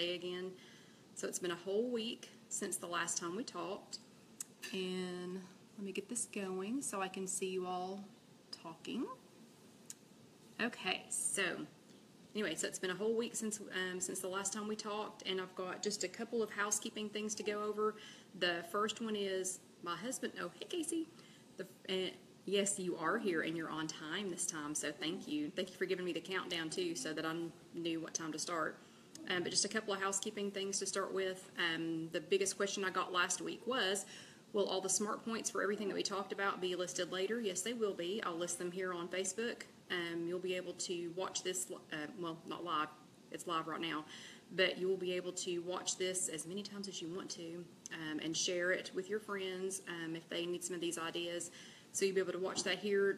again. So it's been a whole week since the last time we talked. And let me get this going so I can see you all talking. Okay, so anyway, so it's been a whole week since the last time we talked, and I've got just a couple of housekeeping things to go over. The first one is my husband. Oh, hey, Casey. Yes, you are here, and you're on time this time, so thank you. Thank you for giving me the countdown, too, so that I knew what time to start. But just a couple of housekeeping things to start with. The biggest question I got last week was, will all the smart points for everything that we talked about be listed later? Yes, they will be. I'll list them here on Facebook. You'll be able to watch this, well, not live. It's live right now. But you will be able to watch this as many times as you want to and share it with your friends if they need some of these ideas. So you'll be able to watch that here.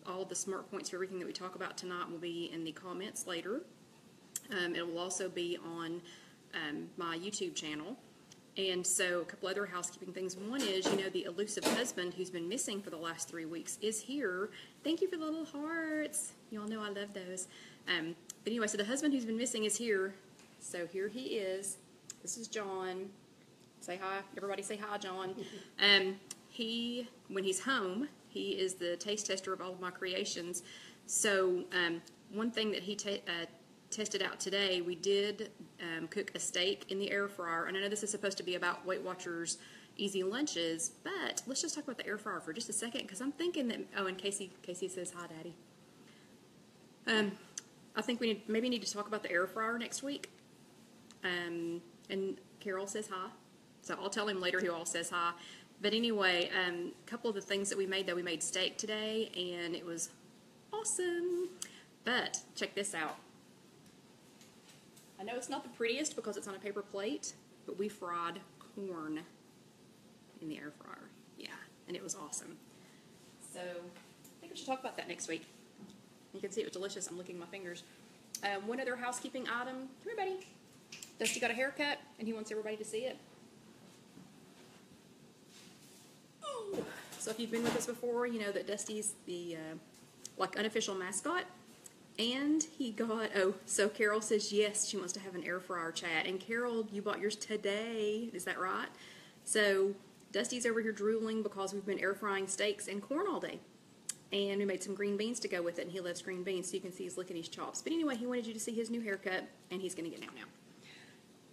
All of the smart points for everything that we talk about tonight will be in the comments later. It will also be on my YouTube channel. And so a couple other housekeeping things. One is, the elusive husband who's been missing for the last 3 weeks is here. Thank you for the little hearts. You all know I love those. But anyway, so the husband who's been missing is here. So here he is. This is John. Say hi. Everybody say hi, John. When he's home, he is the taste tester of all of my creations. So one thing that he tested out today, we did cook a steak in the air fryer. And I know this is supposed to be about Weight Watchers easy lunches, but let's just talk about the air fryer for just a second, because I'm thinking that, oh, and Casey says hi, Daddy. I think we maybe need to talk about the air fryer next week. And Carol says hi. So I'll tell him later who all says hi. But anyway, a couple of the things that we made, though, we made steak today, and it was awesome. But check this out. I know it's not the prettiest because it's on a paper plate, but we fried corn in the air fryer. Yeah, and it was awesome. So I think we should talk about that next week. You can see it was delicious. I'm licking my fingers. One other housekeeping item. Come here, buddy. Dusty got a haircut, and he wants everybody to see it. So if you've been with us before, you know that Dusty's the unofficial mascot. And he got, so Carol says yes, she wants to have an air fryer chat. And Carol, you bought yours today, is that right? So Dusty's over here drooling because we've been air frying steaks and corn all day. And we made some green beans to go with it, and he loves green beans, so you can see he's licking his chops. But anyway, he wanted you to see his new haircut, and he's going to get now.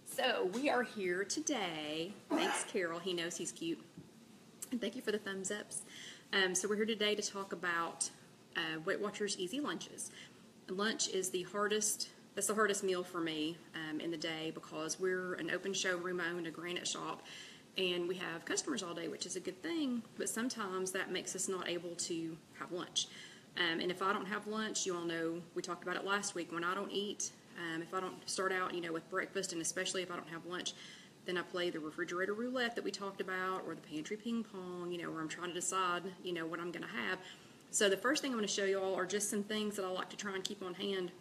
So we are here today. Thanks, Carol. He knows he's cute. And thank you for the thumbs ups. So we're here today to talk about Weight Watchers Easy Lunches. Lunch is the hardest meal for me in the day, because we're an open showroom. I own a granite shop, and we have customers all day, which is a good thing, but sometimes that makes us not able to have lunch. And if I don't have lunch, you all know, we talked about it last week, when I don't eat, if I don't start out, with breakfast, and especially if I don't have lunch, then I play the refrigerator roulette that we talked about, or the pantry ping pong, where I'm trying to decide, what I'm going to have. So the first thing I'm going to show you all are just some things that I like to try and keep on hand.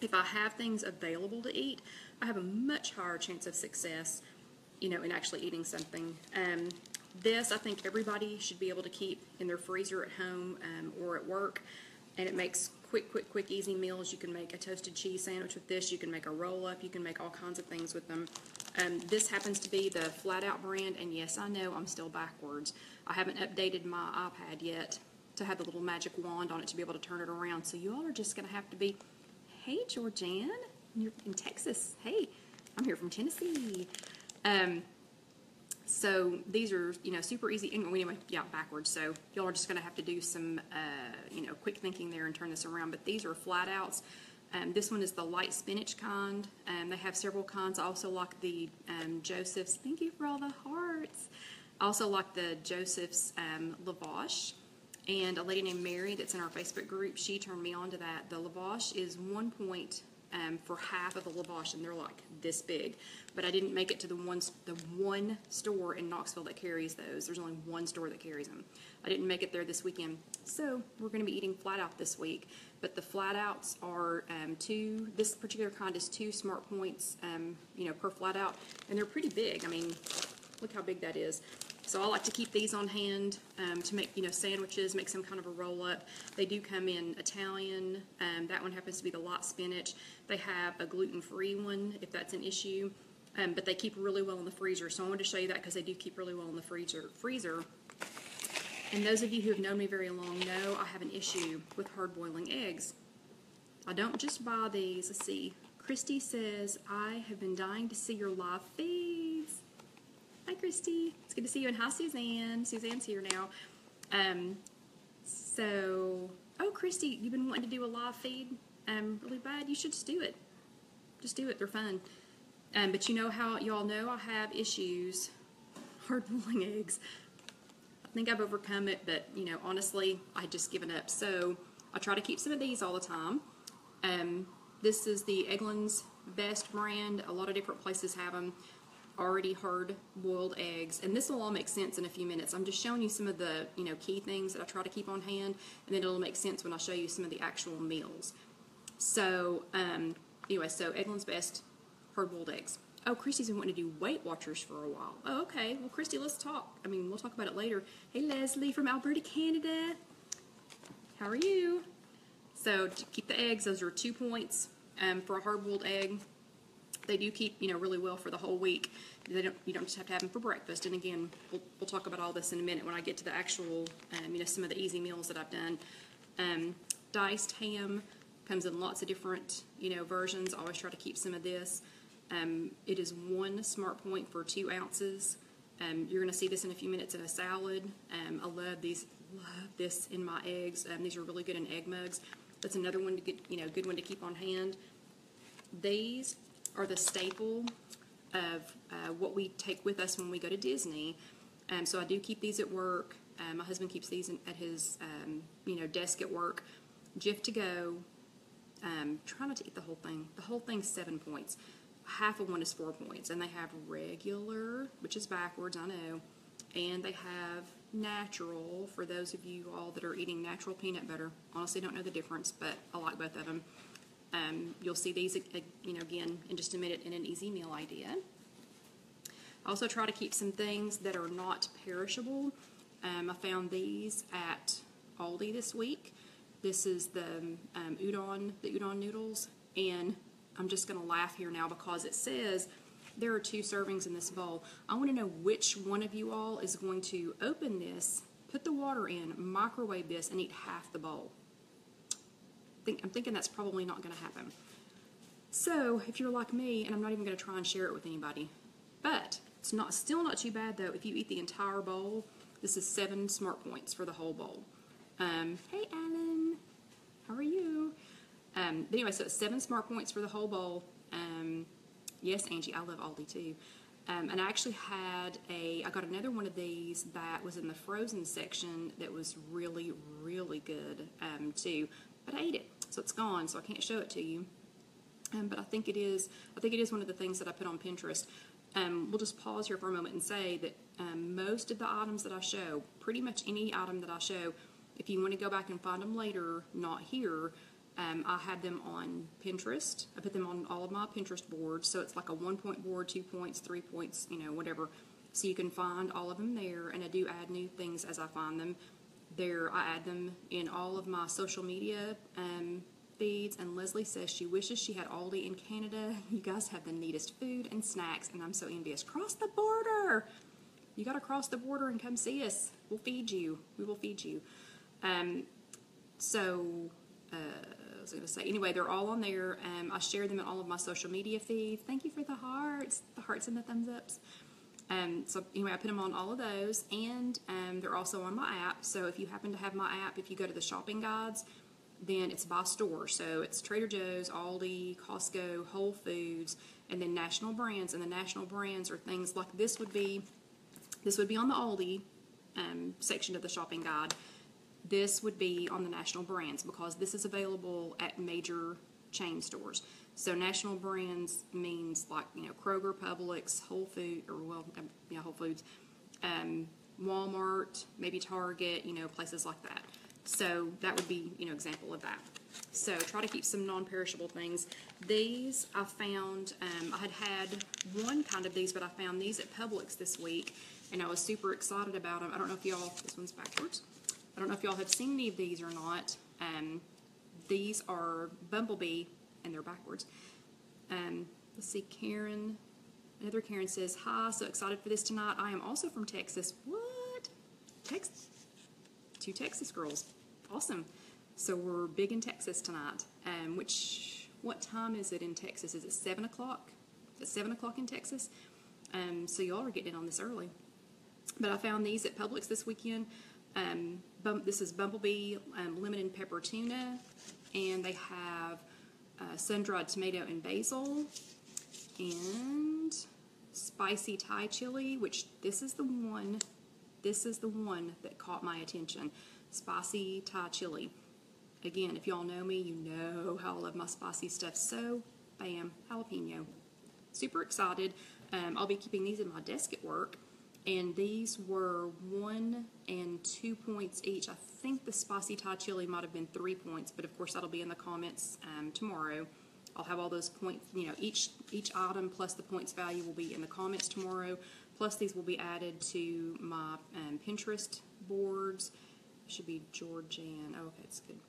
If I have things available to eat, I have a much higher chance of success, in actually eating something. This, I think everybody should be able to keep in their freezer at home or at work, and it makes quick, easy meals. You can make a toasted cheese sandwich with this. You can make a roll-up. You can make all kinds of things with them. This happens to be the Flat Out brand, and yes, I know I'm still backwards. I haven't updated my iPad yet to have the little magic wand on it to be able to turn it around. So you all are just going to have to be, hey, Georgianne, you're in Texas. Hey, I'm here from Tennessee. So these are, super easy. Anyway, yeah, backwards. So y'all are just going to have to do some, quick thinking there and turn this around. But these are Flat Outs. This one is the light spinach kind. They have several kinds. I also like the Joseph's. Thank you for all the hearts. I also like the Joseph's lavash. And a lady named Mary that's in our Facebook group, she turned me on to that. The lavash is 1 point for half of the lavash, and they're like this big. But I didn't make it to the one store in Knoxville that carries those. There's only one store that carries them. I didn't make it there this weekend. So we're going to be eating Flat Out this week. But the Flat Outs are this particular kind is 2 smart points, per Flat Out. And they're pretty big. I mean, look how big that is. So I like to keep these on hand to make, sandwiches, make some kind of a roll-up. They do come in Italian. That one happens to be the light spinach. They have a gluten-free one, if that's an issue. But they keep really well in the freezer. So I wanted to show you that because they do keep really well in the freezer. And those of you who have known me very long know I have an issue with hard-boiling eggs. I don't just buy these. Let's see. Christy says, I have been dying to see your live feeds. Hi, Christy. It's good to see you. And hi, Suzanne. Suzanne's here now. Oh, Christy, you've been wanting to do a live feed really bad? You should just do it. Just do it. They're fun. But you know how y'all know I have issues hard-boiling eggs. I think I've overcome it, but, honestly, I just given up. So I try to keep some of these all the time. This is the Eggland's Best brand. A lot of different places have them. Already hard-boiled eggs. And this will all make sense in a few minutes. I'm just showing you some of the, key things that I try to keep on hand, and then it'll make sense when I show you some of the actual meals. So, so Eggland's Best hard-boiled eggs. Oh, Christy's been wanting to do Weight Watchers for a while. Oh, okay. Well, Christy, let's talk. We'll talk about it later. Hey, Leslie from Alberta, Canada. How are you? So, to keep the eggs, those are 2 points for a hard-boiled egg. They do keep, really well for the whole week. You don't just have to have them for breakfast. And again, we'll talk about all this in a minute when I get to the actual, some of the easy meals that I've done. Diced ham comes in lots of different, versions. I always try to keep some of this. It is 1 smart point for 2 ounces. You're going to see this in a few minutes in a salad. I love this in my eggs. These are really good in egg mugs. That's another one to get, good one to keep on hand. These are the staple of what we take with us when we go to Disney. So I do keep these at work. My husband keeps these at his, desk at work. Jif to go. Try not to eat the whole thing. The whole thing's 7 points. Half of one is 4 points. And they have regular, which is backwards, I know. And they have natural, for those of you all that are eating natural peanut butter. Honestly, don't know the difference, but I like both of them. You'll see these, again, in just a minute in an easy meal idea. I also try to keep some things that are not perishable. I found these at Aldi this week. This is the udon noodles, and I'm just going to laugh here now because it says there are 2 servings in this bowl. I want to know which one of you all is going to open this, put the water in, microwave this, and eat half the bowl. I'm thinking that's probably not going to happen. So, if you're like me, and I'm not even going to try and share it with anybody, but it's still not too bad, though, if you eat the entire bowl. This is 7 smart points for the whole bowl. Hey, Alan. How are you? But anyway, so it's 7 smart points for the whole bowl. Yes, Angie, I love Aldi, too. And I actually I got another one of these that was in the frozen section that was really, really good, too. But I ate it, so it's gone, so I can't show it to you. But I think it is one of the things that I put on Pinterest. We'll just pause here for a moment and say that most of the items that I show, pretty much any item that I show, if you want to go back and find them later, not here, I have them on Pinterest. I put them on all of my Pinterest boards, so it's like a 1-point board, 2 points, 3 points, whatever. So you can find all of them there, and I do add new things as I find them. I add them in all of my social media feeds, and Leslie says she wishes she had Aldi in Canada. You guys have the neatest food and snacks, and I'm so envious. Cross the border! You got to cross the border and come see us. We'll feed you. We will feed you. I was going to say, anyway, they're all on there. I share them in all of my social media feeds. Thank you for the hearts and the thumbs ups. So anyway, I put them on all of those, and they're also on my app. So if you happen to have my app, if you go to the shopping guides, then it's by store. So it's Trader Joe's, Aldi, Costco, Whole Foods, and then national brands. And the national brands are things like this would be on the Aldi section of the shopping guide. This would be on the national brands because this is available at major chain stores. So national brands means like, Kroger, Publix, Whole Foods, Walmart, maybe Target, places like that. So that would be, example of that. So try to keep some non-perishable things. These I found, I had one kind of these, but I found these at Publix this week, and I was super excited about them. I don't know if y'all, this one's backwards. I don't know if y'all have seen any of these or not. These are Bumblebee, and they're backwards. Let's see, Karen, another Karen says, hi, so excited for this tonight. I am also from Texas. What? Texas? 2 Texas girls. Awesome. So we're big in Texas tonight. What time is it in Texas? Is it 7 o'clock? Is it 7 o'clock in Texas? So y'all are getting in on this early. But I found these at Publix this weekend. This is Bumblebee lemon and pepper tuna, and they have sun-dried tomato and basil, and spicy Thai chili, which this is the one that caught my attention. Spicy Thai chili. Again, if y'all know me, you know how I love my spicy stuff. So, bam, jalapeno. Super excited. I'll be keeping these in my desk at work. And these were 1 and 2 points each. I think the spicy Thai chili might have been 3 points, but of course that'll be in the comments tomorrow. I'll have all those points, each item plus the points value will be in the comments tomorrow. Plus these will be added to my Pinterest boards. Should be Georgianne. Oh, okay, it's good.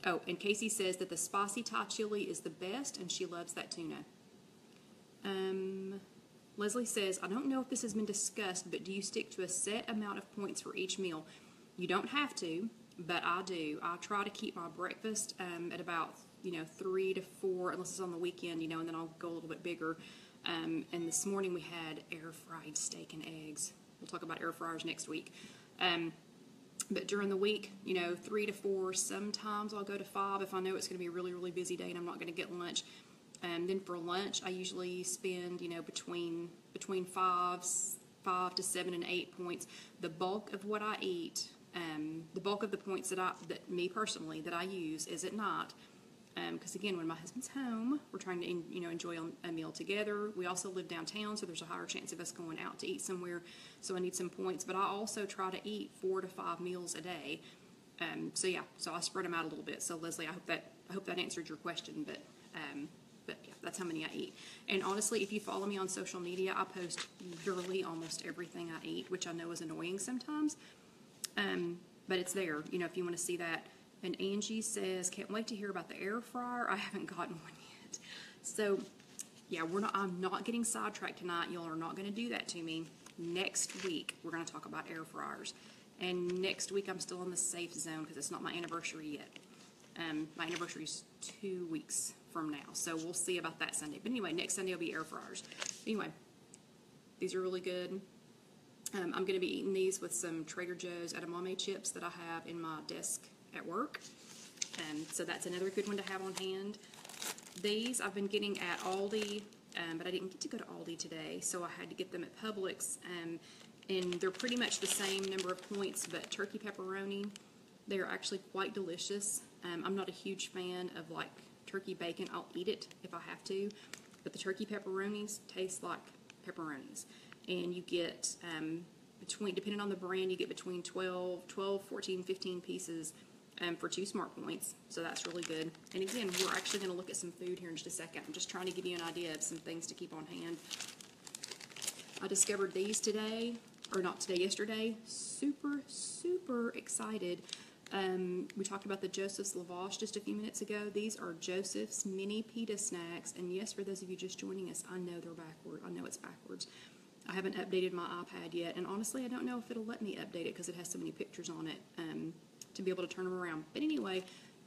Oh, and Casey says that the spicy Thai chili is the best, and she loves that tuna. Leslie says, I don't know if this has been discussed, but do you stick to a set amount of points for each meal? You don't have to, but I do. I try to keep my breakfast at about 3 to 4, unless it's on the weekend, and then I'll go a little bit bigger. And this morning we had air-fried steak and eggs. We'll talk about air fryers next week. But during the week, 3 to 4, sometimes I'll go to 5 if I know it's going to be a really, really busy day and I'm not going to get lunch. Then for lunch, I usually spend, between 5 to 7 and 8 points. The bulk of what I eat, the bulk of the points that me personally, that I use is at night. Because again, when my husband's home, we're trying to enjoy a meal together. We also live downtown, so there's a higher chance of us going out to eat somewhere. So I need some points, but I also try to eat 4 to 5 meals a day. So I spread them out a little bit. So Leslie, I hope that answered your question, but yeah, that's how many I eat. And honestly, if you follow me on social media, I post literally almost everything I eat, which I know is annoying sometimes. But it's there, if you want to see that. And Angie says, can't wait to hear about the air fryer. I haven't gotten one yet. So, yeah, I'm not getting sidetracked tonight. Y'all are not going to do that to me. Next week, we're going to talk about air fryers. And next week, I'm still in the safe zone because it's not my anniversary yet. My anniversary is 2 weeks from now. So we'll see about that Sunday. But anyway, next Sunday will be air fryers. Anyway, these are really good. I'm going to be eating these with some Trader Joe's edamame chips that I have in my desk at work. So that's another good one to have on hand. These I've been getting at Aldi, but I didn't get to go to Aldi today, so I had to get them at Publix. And they're pretty much the same number of points, but turkey pepperoni, they're actually quite delicious. I'm not a huge fan of like turkey bacon. I'll eat it if I have to, but the turkey pepperonis taste like pepperonis. And you get, depending on the brand, you get between 12, 14, 15 pieces for 2 smart points. So that's really good. And again, we're actually going to look at some food here in just a second. I'm just trying to give you an idea of some things to keep on hand. I discovered these today, or not today, yesterday. Super, super excited. We talked about the Joseph's Lavash just a few minutes ago. These are Joseph's mini pita snacks. And yes, for those of you just joining us, I know they're backward. I know it's backwards. I haven't updated my iPad yet, and honestly, I don't know if it'll let me update it because it has so many pictures on it to be able to turn them around. But anyway,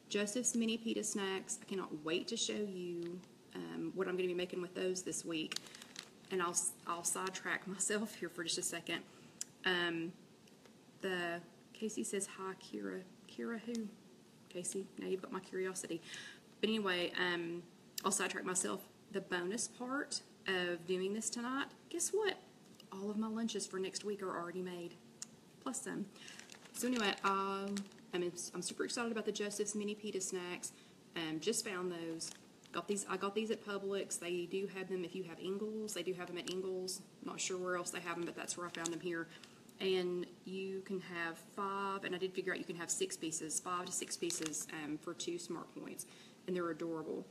Joseph's mini pita snacks. I cannot wait to show you what I'm going to be making with those this week. And I'll sidetrack myself here for just a second. Casey says, hi, Kira. Kira who? Casey, now you've got my curiosity. But anyway, I'll sidetrack myself. The bonus part of doing this tonight, guess what? All of my lunches for next week are already made, plus some. So anyway, I'm super excited about the Joseph's mini pita snacks. Just found those. I got these at Publix. They do have them if you have Ingles. They do have them at Ingles. Not sure where else they have them, but that's where I found them here. and you can have 5, and I did figure out you can have 6 pieces, 5 to 6 pieces for 2 Smart Points, and they're adorable.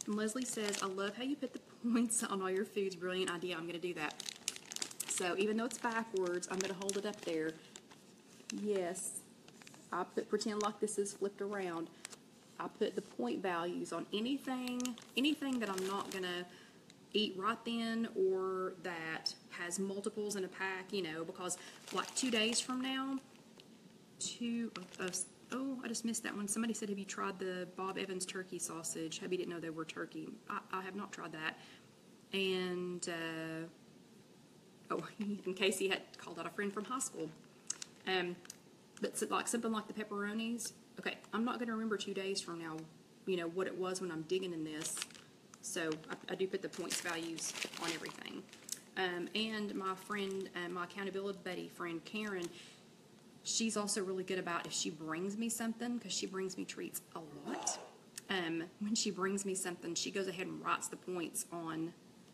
And Leslie says, I love how you put the points on all your foods. Brilliant idea. I'm going to do that. So even though it's backwards, I'm going to hold it up there. Yes, I pretend like this is flipped around. I put the point values on anything that I'm not going to eat right then or that has multiples in a pack, you know, because like 2 days from now, I just missed that one. Somebody said, have you tried the Bob Evans turkey sausage? Hubby didn't know they were turkey. I have not tried that. And, and Casey had called out a friend from high school. But like something like the pepperonis. Okay, I'm not going to remember 2 days from now, you know, what it was when I'm digging in this. So I do put the points values on everything. And my friend, my accountability buddy friend, Karen, she's also really good about if she brings me something, because she brings me treats a lot. When she brings me something, she goes ahead and writes the points on, you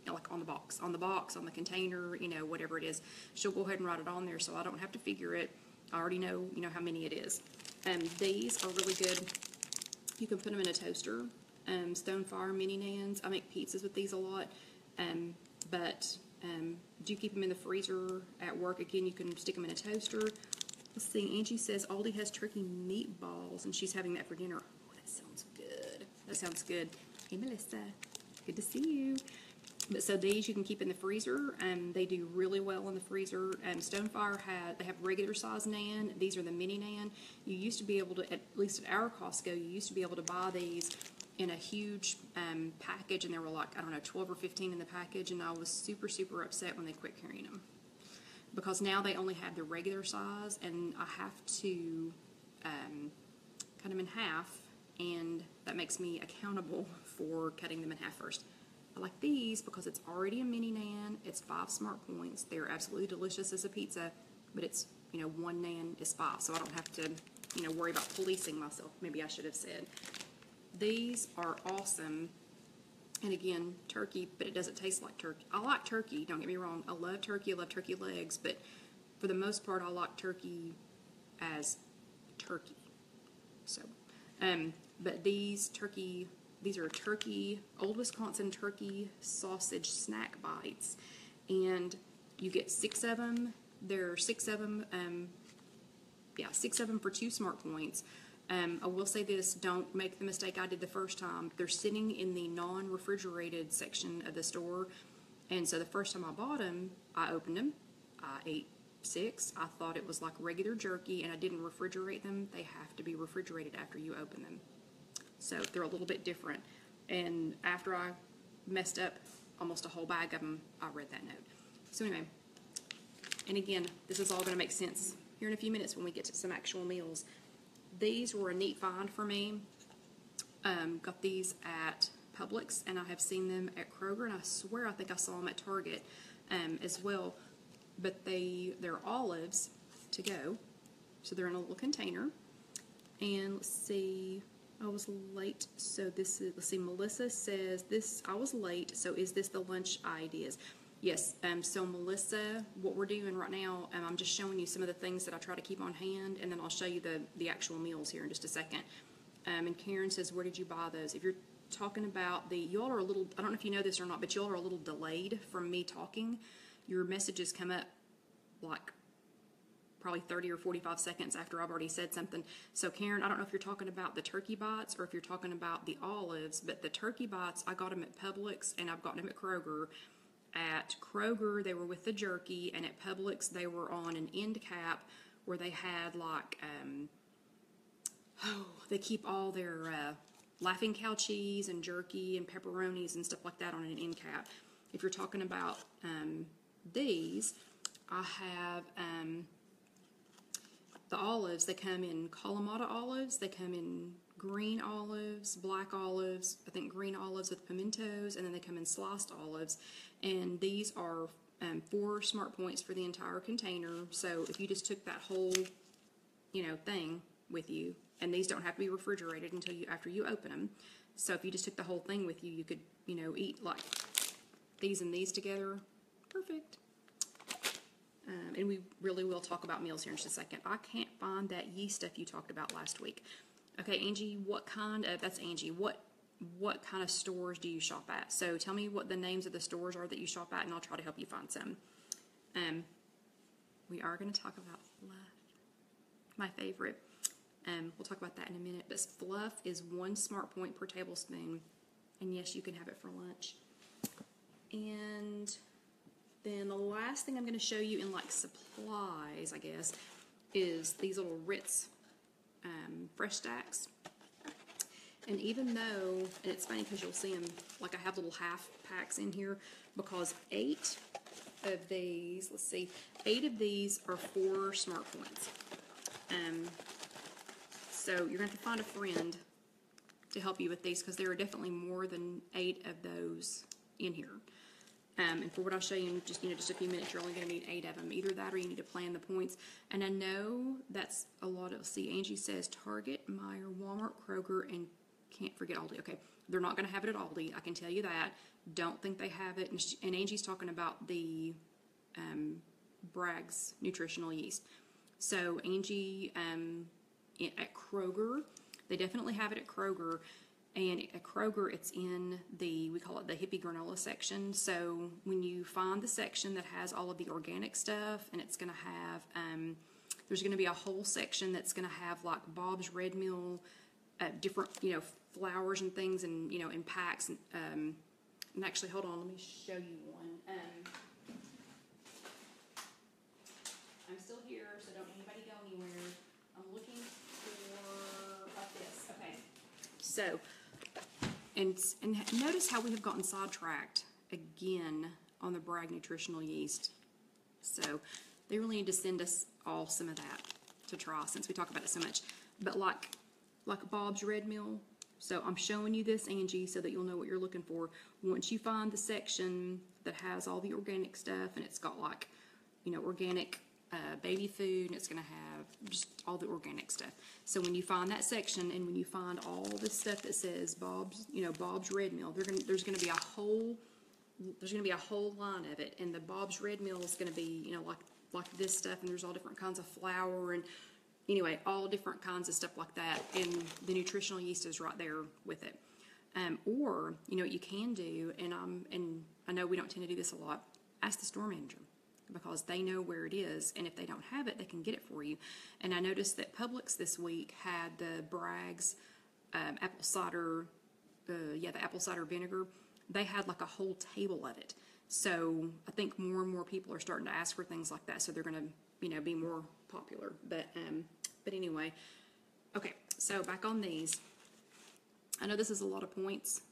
know, like on the box, on the container, you know, whatever it is. She'll go ahead and write it on there so I don't have to figure it. I already know, you know, how many it is. These are really good. You can put them in a toaster. Stonefire mini nans. I make pizzas with these a lot. But do keep them in the freezer at work. Again, you can stick them in a toaster. Let's see, Angie says Aldi has turkey meatballs, and she's having that for dinner. Oh, that sounds good. That sounds good. Hey, Melissa. Good to see you. But so these you can keep in the freezer. They do really well in the freezer. Stonefire they have regular size nan. These are the mini nan. You used to be able to, at least at our Costco, you used to be able to buy these in a huge package, and there were like, I don't know, 12 or 15 in the package, and I was super, super upset when they quit carrying them. Because now they only have the regular size, and I have to cut them in half, and that makes me accountable for cutting them in half first. I like these because it's already a mini nan. It's 5 Smart Points. They're absolutely delicious as a pizza, but it's, you know, 1 nan is 5, so I don't have to, you know, worry about policing myself. Maybe I should have said. These are awesome. And again, turkey, but it doesn't taste like turkey. I like turkey, don't get me wrong. I love turkey legs, but for the most part, I like turkey as turkey. So, but these are turkey, Old Wisconsin turkey sausage snack bites. And you get 6 of them. There are 6 of them, 6 of them for 2 Smart Points. I will say this, don't make the mistake I did the first time. They're sitting in the non-refrigerated section of the store, and so the first time I bought them, I opened them, I ate 6, I thought it was like regular jerky, and I didn't refrigerate them. They have to be refrigerated after you open them. So they're a little bit different, and after I messed up almost a whole bag of them, I read that note. So anyway, and again, this is all going to make sense here in a few minutes when we get to some actual meals. These were a neat find for me. Got these at Publix, and I have seen them at Kroger, and I swear I think I saw them at Target as well. But they're olives to go, so they're in a little container. And let's see, I was late, so this is, let's see, Melissa says this, I was late, so is this the lunch ideas? Yes, so Melissa, what we're doing right now, I'm just showing you some of the things that I try to keep on hand, and then I'll show you the actual meals here in just a second. And Karen says, where did you buy those? If you're talking about y'all are a little, I don't know if you know this or not, but y'all are a little delayed from me talking. Your messages come up like probably 30 or 45 seconds after I've already said something. So Karen, I don't know if you're talking about the turkey bites or if you're talking about the olives, but the turkey bites, I got them at Publix, and I've gotten them at Kroger. At Kroger, they were with the jerky, and at Publix, they were on an end cap where they had like, they keep all their Laughing Cow cheese and jerky and pepperonis and stuff like that on an end cap. If you're talking about these, I have the olives. They come in Kalamata olives, they come in green olives, black olives, I think green olives with pimentos, and then they come in sliced olives. And these are 4 Smart Points for the entire container. So if you just took that whole, you know, thing with you, and these don't have to be refrigerated until after you open them. So if you just took the whole thing with you, you could, you know, eat like these and these together. Perfect. and we really will talk about meals here in just a second. I can't find that yeast stuff you talked about last week. Okay, Angie, that's Angie. What kind of stores do you shop at? So tell me what the names of the stores are that you shop at, and I'll try to help you find some. We are going to talk about Fluff, my favorite. We'll talk about that in a minute. But Fluff is 1 smart point per tablespoon, and yes, you can have it for lunch. And then the last thing I'm going to show you in like supplies, I guess, is these little Ritz fresh stacks. And even though, and it's funny because you'll see them, like I have little half packs in here, because 8 of these, let's see, 8 of these are 4 smart points. So you're going to have to find a friend to help you with these, because there are definitely more than 8 of those in here. And for what I'll show you in just a few minutes, you're only going to need 8 of them. Either that or you need to plan the points. And I know that's a lot of, see, Angie says Target, Meijer, Walmart, Kroger, and can't forget Aldi. Okay, they're not going to have it at Aldi, I can tell you that. Don't think they have it. And Angie's talking about the Bragg's nutritional yeast. So Angie, at Kroger, they definitely have it at Kroger. And at Kroger, it's in we call it the hippie granola section. So when you find the section that has all of the organic stuff, and it's going to have, there's going to be a whole section that's going to have like Bob's Red Mill, different, flours and things, and, in packs. And actually, hold on, let me show you one. I'm still here, so don't anybody go anywhere. I'm looking for like this. Okay. So, and notice how we have gotten sidetracked again on the Bragg nutritional yeast. So they really need to send us all some of that to try, since we talk about it so much. But like Bob's Red Mill, so I'm showing you this, Angie, so that you'll know what you're looking for. Once you find the section that has all the organic stuff, and it's got like, organic baby food, and it's going to have just all the organic stuff. So when you find that section, and when you find all this stuff that says Bob's Red Mill, there's going to be a whole line of it, and the Bob's Red Mill is going to be, like this stuff, and there's all different kinds of flour, and anyway, all different kinds of stuff like that, and the nutritional yeast is right there with it. Or, what you can do, and I know we don't tend to do this a lot, ask the store manager, because they know where it is, and if they don't have it, they can get it for you. And I noticed that Publix this week had the Bragg's apple cider, the apple cider vinegar. They had like a whole table of it. So I think more and more people are starting to ask for things like that, so they're going to, be more popular. But anyway, okay, so back on these. I know this is a lot of points,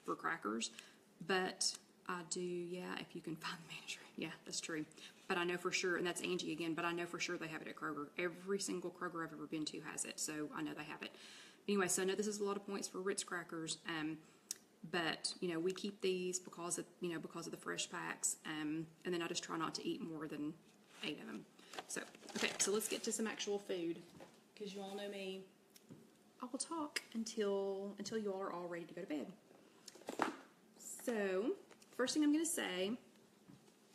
for crackers, but I do, if you can find the manager. Yeah, that's true. But I know for sure, and that's Angie again, but I know for sure they have it at Kroger. Every single Kroger I've ever been to has it, so I know they have it. Anyway, so I know this is a lot of points for Ritz crackers, but, we keep these because of the fresh packs, and then I just try not to eat more than 8 of them. So, okay, so let's get to some actual food, because you all know me. I will talk until you all are all ready to go to bed. So, first thing I'm going to say,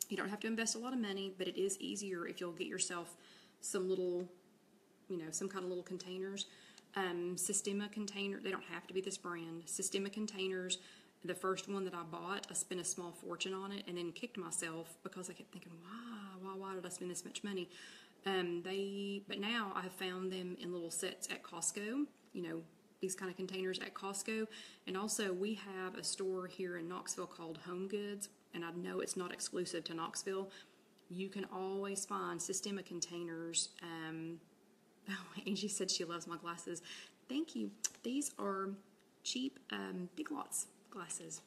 you don't have to invest a lot of money, but it is easier if you'll get yourself some little, some kind of little containers. Sistema container, they don't have to be this brand. Sistema containers, the first one that I bought, I spent a small fortune on it and then kicked myself because I kept thinking, why did I spend this much money? But now I have found them in little sets at Costco, these kind of containers at Costco. And also we have a store here in Knoxville called Home Goods, and I know it's not exclusive to Knoxville. You can always find Sistema containers. Angie said she loves my glasses. Thank you. These are cheap Big Lots glasses.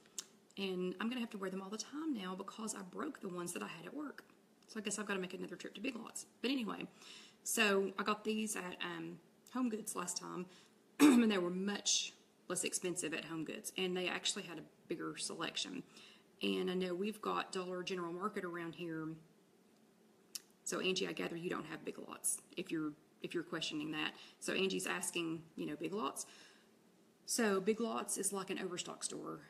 And I'm going to have to wear them all the time now because I broke the ones that I had at work. So I guess I've got to make another trip to Big Lots. But anyway, so I got these at Home Goods last time, and they were much less expensive at Home Goods. And they actually had a bigger selection. And I know we've got Dollar General Market around here. So Angie, I gather you don't have Big Lots if you're questioning that. So Angie's asking, Big Lots. So Big Lots is like an overstock store.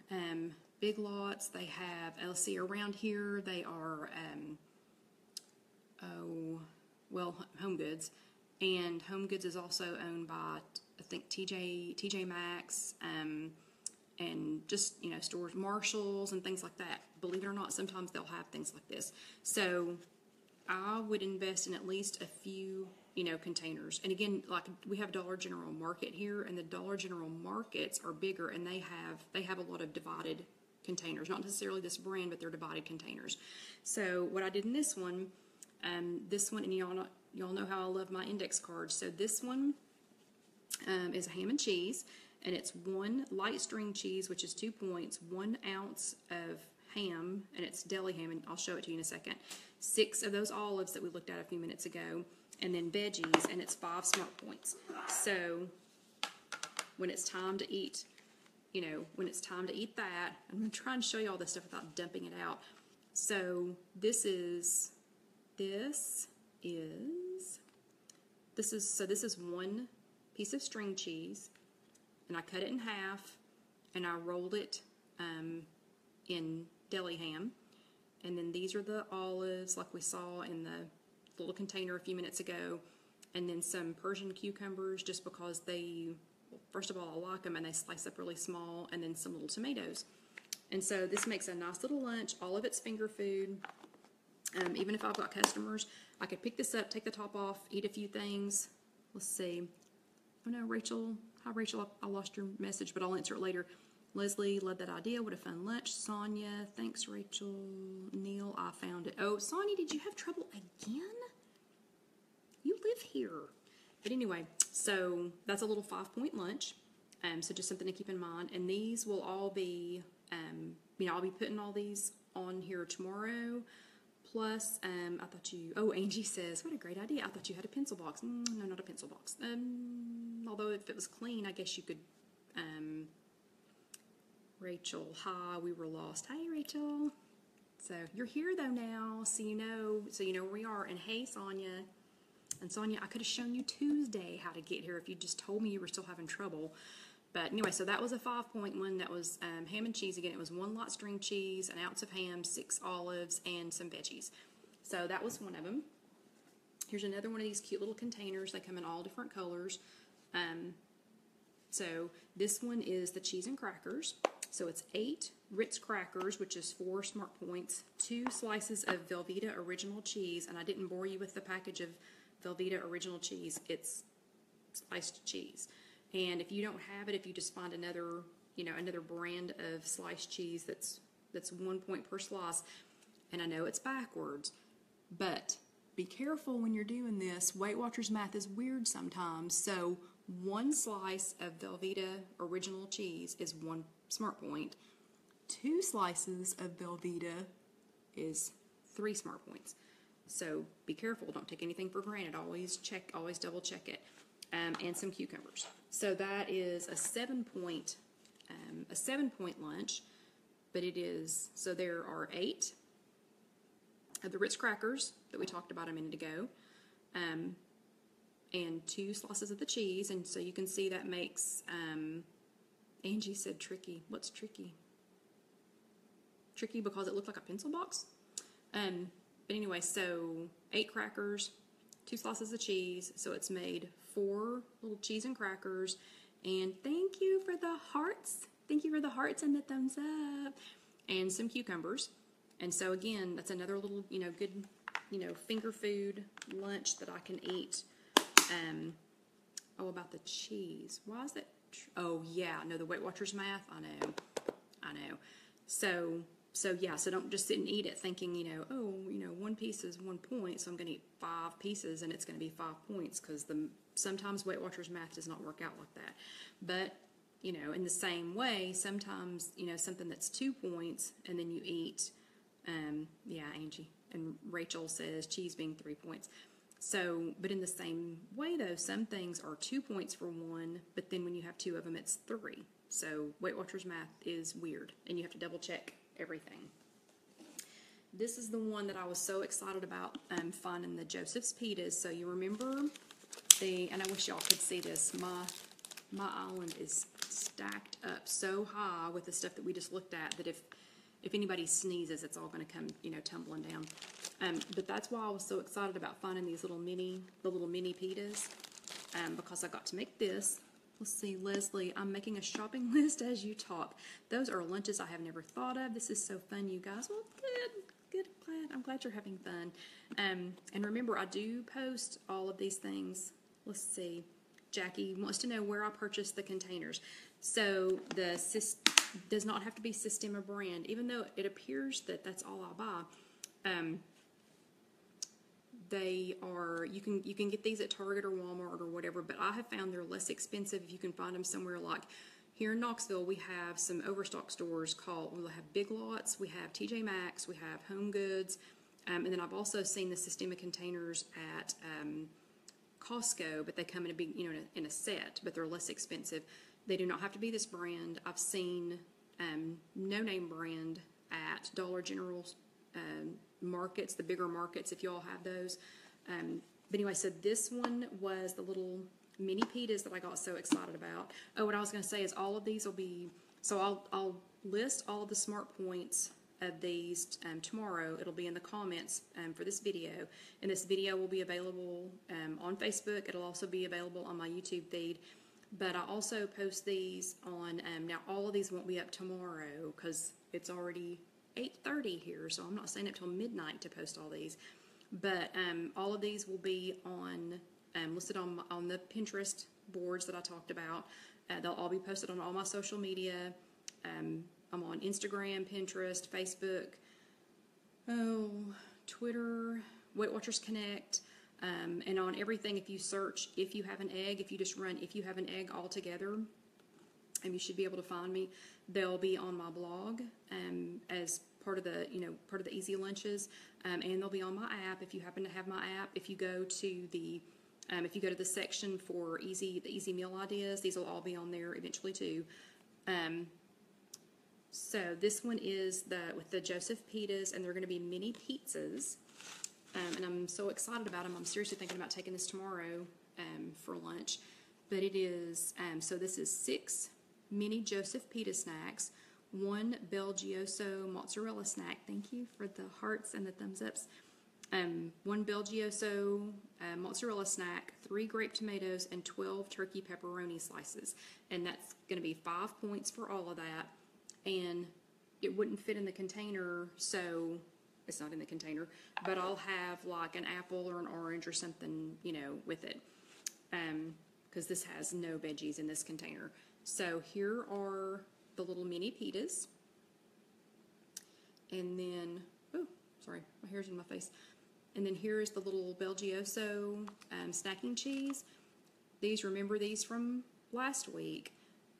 Big Lots, they have, let's see, around here, they are Home Goods, and Home Goods is also owned by, I think, TJ Maxx, and just, stores, Marshalls and things like that. Believe it or not, sometimes they'll have things like this. So I would invest in at least a few, containers. And again, like, we have Dollar General Market here, and the Dollar General Markets are bigger, and they have a lot of divided containers. Not necessarily this brand, but they're divided containers. So what I did in this one, and y'all know how I love my index cards. So this one is a ham and cheese, and it's 1 light string cheese, which is 2 points, 1 ounce of ham, and it's deli ham, and I'll show it to you in a second. 6 of those olives that we looked at a few minutes ago, and then veggies, and it's 5 smart points. So when it's time to eat, that, I'm going to try and show you all this stuff without dumping it out. So this is 1 piece of string cheese, and I cut it in half, and I rolled it in deli ham. And then these are the olives, like we saw in the little container a few minutes ago, and then some Persian cucumbers, just because first of all, I like them, and they slice up really small, and then some little tomatoes. And so this makes a nice little lunch. All of it's finger food. Even if I've got customers, I could pick this up, take the top off, eat a few things. Let's see. Oh no, Rachel. Hi, Rachel. I lost your message, but I'll answer it later. Leslie, love that idea. What a fun lunch. Sonia, thanks, Rachel. Neil, I found it. Oh, Sonia, did you have trouble again? You live here. But anyway, so that's a little 5-point lunch. So just something to keep in mind. And these will all be, I'll be putting all these on here tomorrow. Plus, Angie says, what a great idea. I thought you had a pencil box. No, not a pencil box. Although if it was clean, I guess you could, Rachel, hi, we were lost. Hi, Rachel. So you're here though now, so you know where we are. And hey, Sonia. And Sonia, I could have shown you Tuesday how to get here if you just told me you were still having trouble. But anyway, so that was a 5-point one. That was ham and cheese. Again, it was 1 light string cheese, 1 ounce of ham, 6 olives, and some veggies. So that was one of them. Here's another one of these cute little containers. They come in all different colors. So this one is the cheese and crackers. So it's 8 Ritz crackers, which is 4 smart points, 2 slices of Velveeta original cheese, and I didn't bore you with the package of Velveeta original cheese. It's sliced cheese. And if you don't have it, if you just find another brand of sliced cheese that's 1 point per slice, and I know it's backwards, but be careful when you're doing this. Weight Watchers math is weird sometimes. So 1 slice of Velveeta original cheese is 1 smart point. 2 slices of Velveeta is 3 smart points. So be careful. Don't take anything for granted. Always double check it. And some cucumbers. So that is a 7-point lunch, but it is, so there are 8 of the Ritz crackers that we talked about a minute ago, and 2 slices of the cheese, and so you can see that makes, Angie said tricky. What's tricky? Tricky because it looked like a pencil box? But anyway, so 8 crackers, 2 slices of cheese, so it's made 4 little cheese and crackers, and thank you for the hearts. Thank you for the hearts and the thumbs up, and some cucumbers. And so again, that's another little, good, finger food lunch that I can eat. About the cheese. Why is that? Oh yeah, no, the Weight Watchers math. I know. So yeah, so don't just sit and eat it thinking, 1 piece is 1 point, so I'm going to eat 5 pieces and it's going to be 5 points, because sometimes Weight Watchers math does not work out like that. But, in the same way, sometimes, something that's 2 points and then you eat, Angie. And Rachel says cheese being 3 points. So, but in the same way though, some things are 2 points for 1, but then when you have 2 of them, it's 3. So Weight Watchers math is weird, and you have to double check everything. This is the one that I was so excited about finding, the Joseph's Pitas. So you remember and I wish y'all could see this, my island is stacked up so high with the stuff that we just looked at, that if if anybody sneezes, it's all going to come, you know, tumbling down. But that's why I was so excited about finding these little mini pitas, because I got to make this. Let's see, Leslie, I'm making a shopping list as you talk. Those are lunches I have never thought of. This is so fun, you guys. Well, good. I'm glad you're having fun. And remember, I do post all of these things. Let's see. Jackie wants to know where I purchased the containers. So the does not have to be Sistema brand, even though it appears that that's all I buy. They are, you can get these at Target or Walmart or whatever, but I have found they're less expensive if you can find them somewhere. Like here in Knoxville, we have some overstock stores we'll have Big Lots, we have TJ Maxx, we have Home Goods, and then I've also seen the Sistema containers at Costco, but they come in a big, you know, in a set, but they're less expensive. They do not have to be this brand. I've seen no-name brand at Dollar General markets, the bigger markets, if you all have those. But anyway, so this one was the little mini pitas that I got so excited about. Oh, what I was going to say is all of these will be, so I'll list all of the smart points of these tomorrow. It'll be in the comments for this video, and this video will be available on Facebook. It'll also be available on my YouTube feed, but I also post these on, now all of these won't be up tomorrow because it's already 8:30 here, so I'm not staying up till midnight to post all these. But all of these will be on listed on the Pinterest boards that I talked about. They'll all be posted on all my social media. I'm on Instagram, Pinterest, Facebook, Twitter, Weight Watchers Connect, and on everything. If you search "if you have an egg," if you just run "if you have an egg" all together, you should be able to find me. They'll be on my blog as part of the Easy Lunches, and they'll be on my app if you happen to have my app. If you go to the section for the easy meal ideas, these will all be on there eventually too. So this one is with the Joseph pitas, and they're going to be mini pizzas, and I'm so excited about them. I'm seriously thinking about taking this tomorrow for lunch. But it is so this is 6 mini Joseph pita snacks, 1 Belgioso mozzarella snack. Thank you for the hearts and the thumbs ups. 1 Belgioso mozzarella snack, 3 grape tomatoes, and 12 turkey pepperoni slices. And that's going to be 5 points for all of that. And it wouldn't fit in the container, so it's not in the container. But I'll have like an apple or an orange or something, you know, with it. Because this has no veggies in this container. So here are the little mini pitas. And then, oh, sorry, my hair's in my face. And then here is the little Belgioso snacking cheese. Remember these from last week.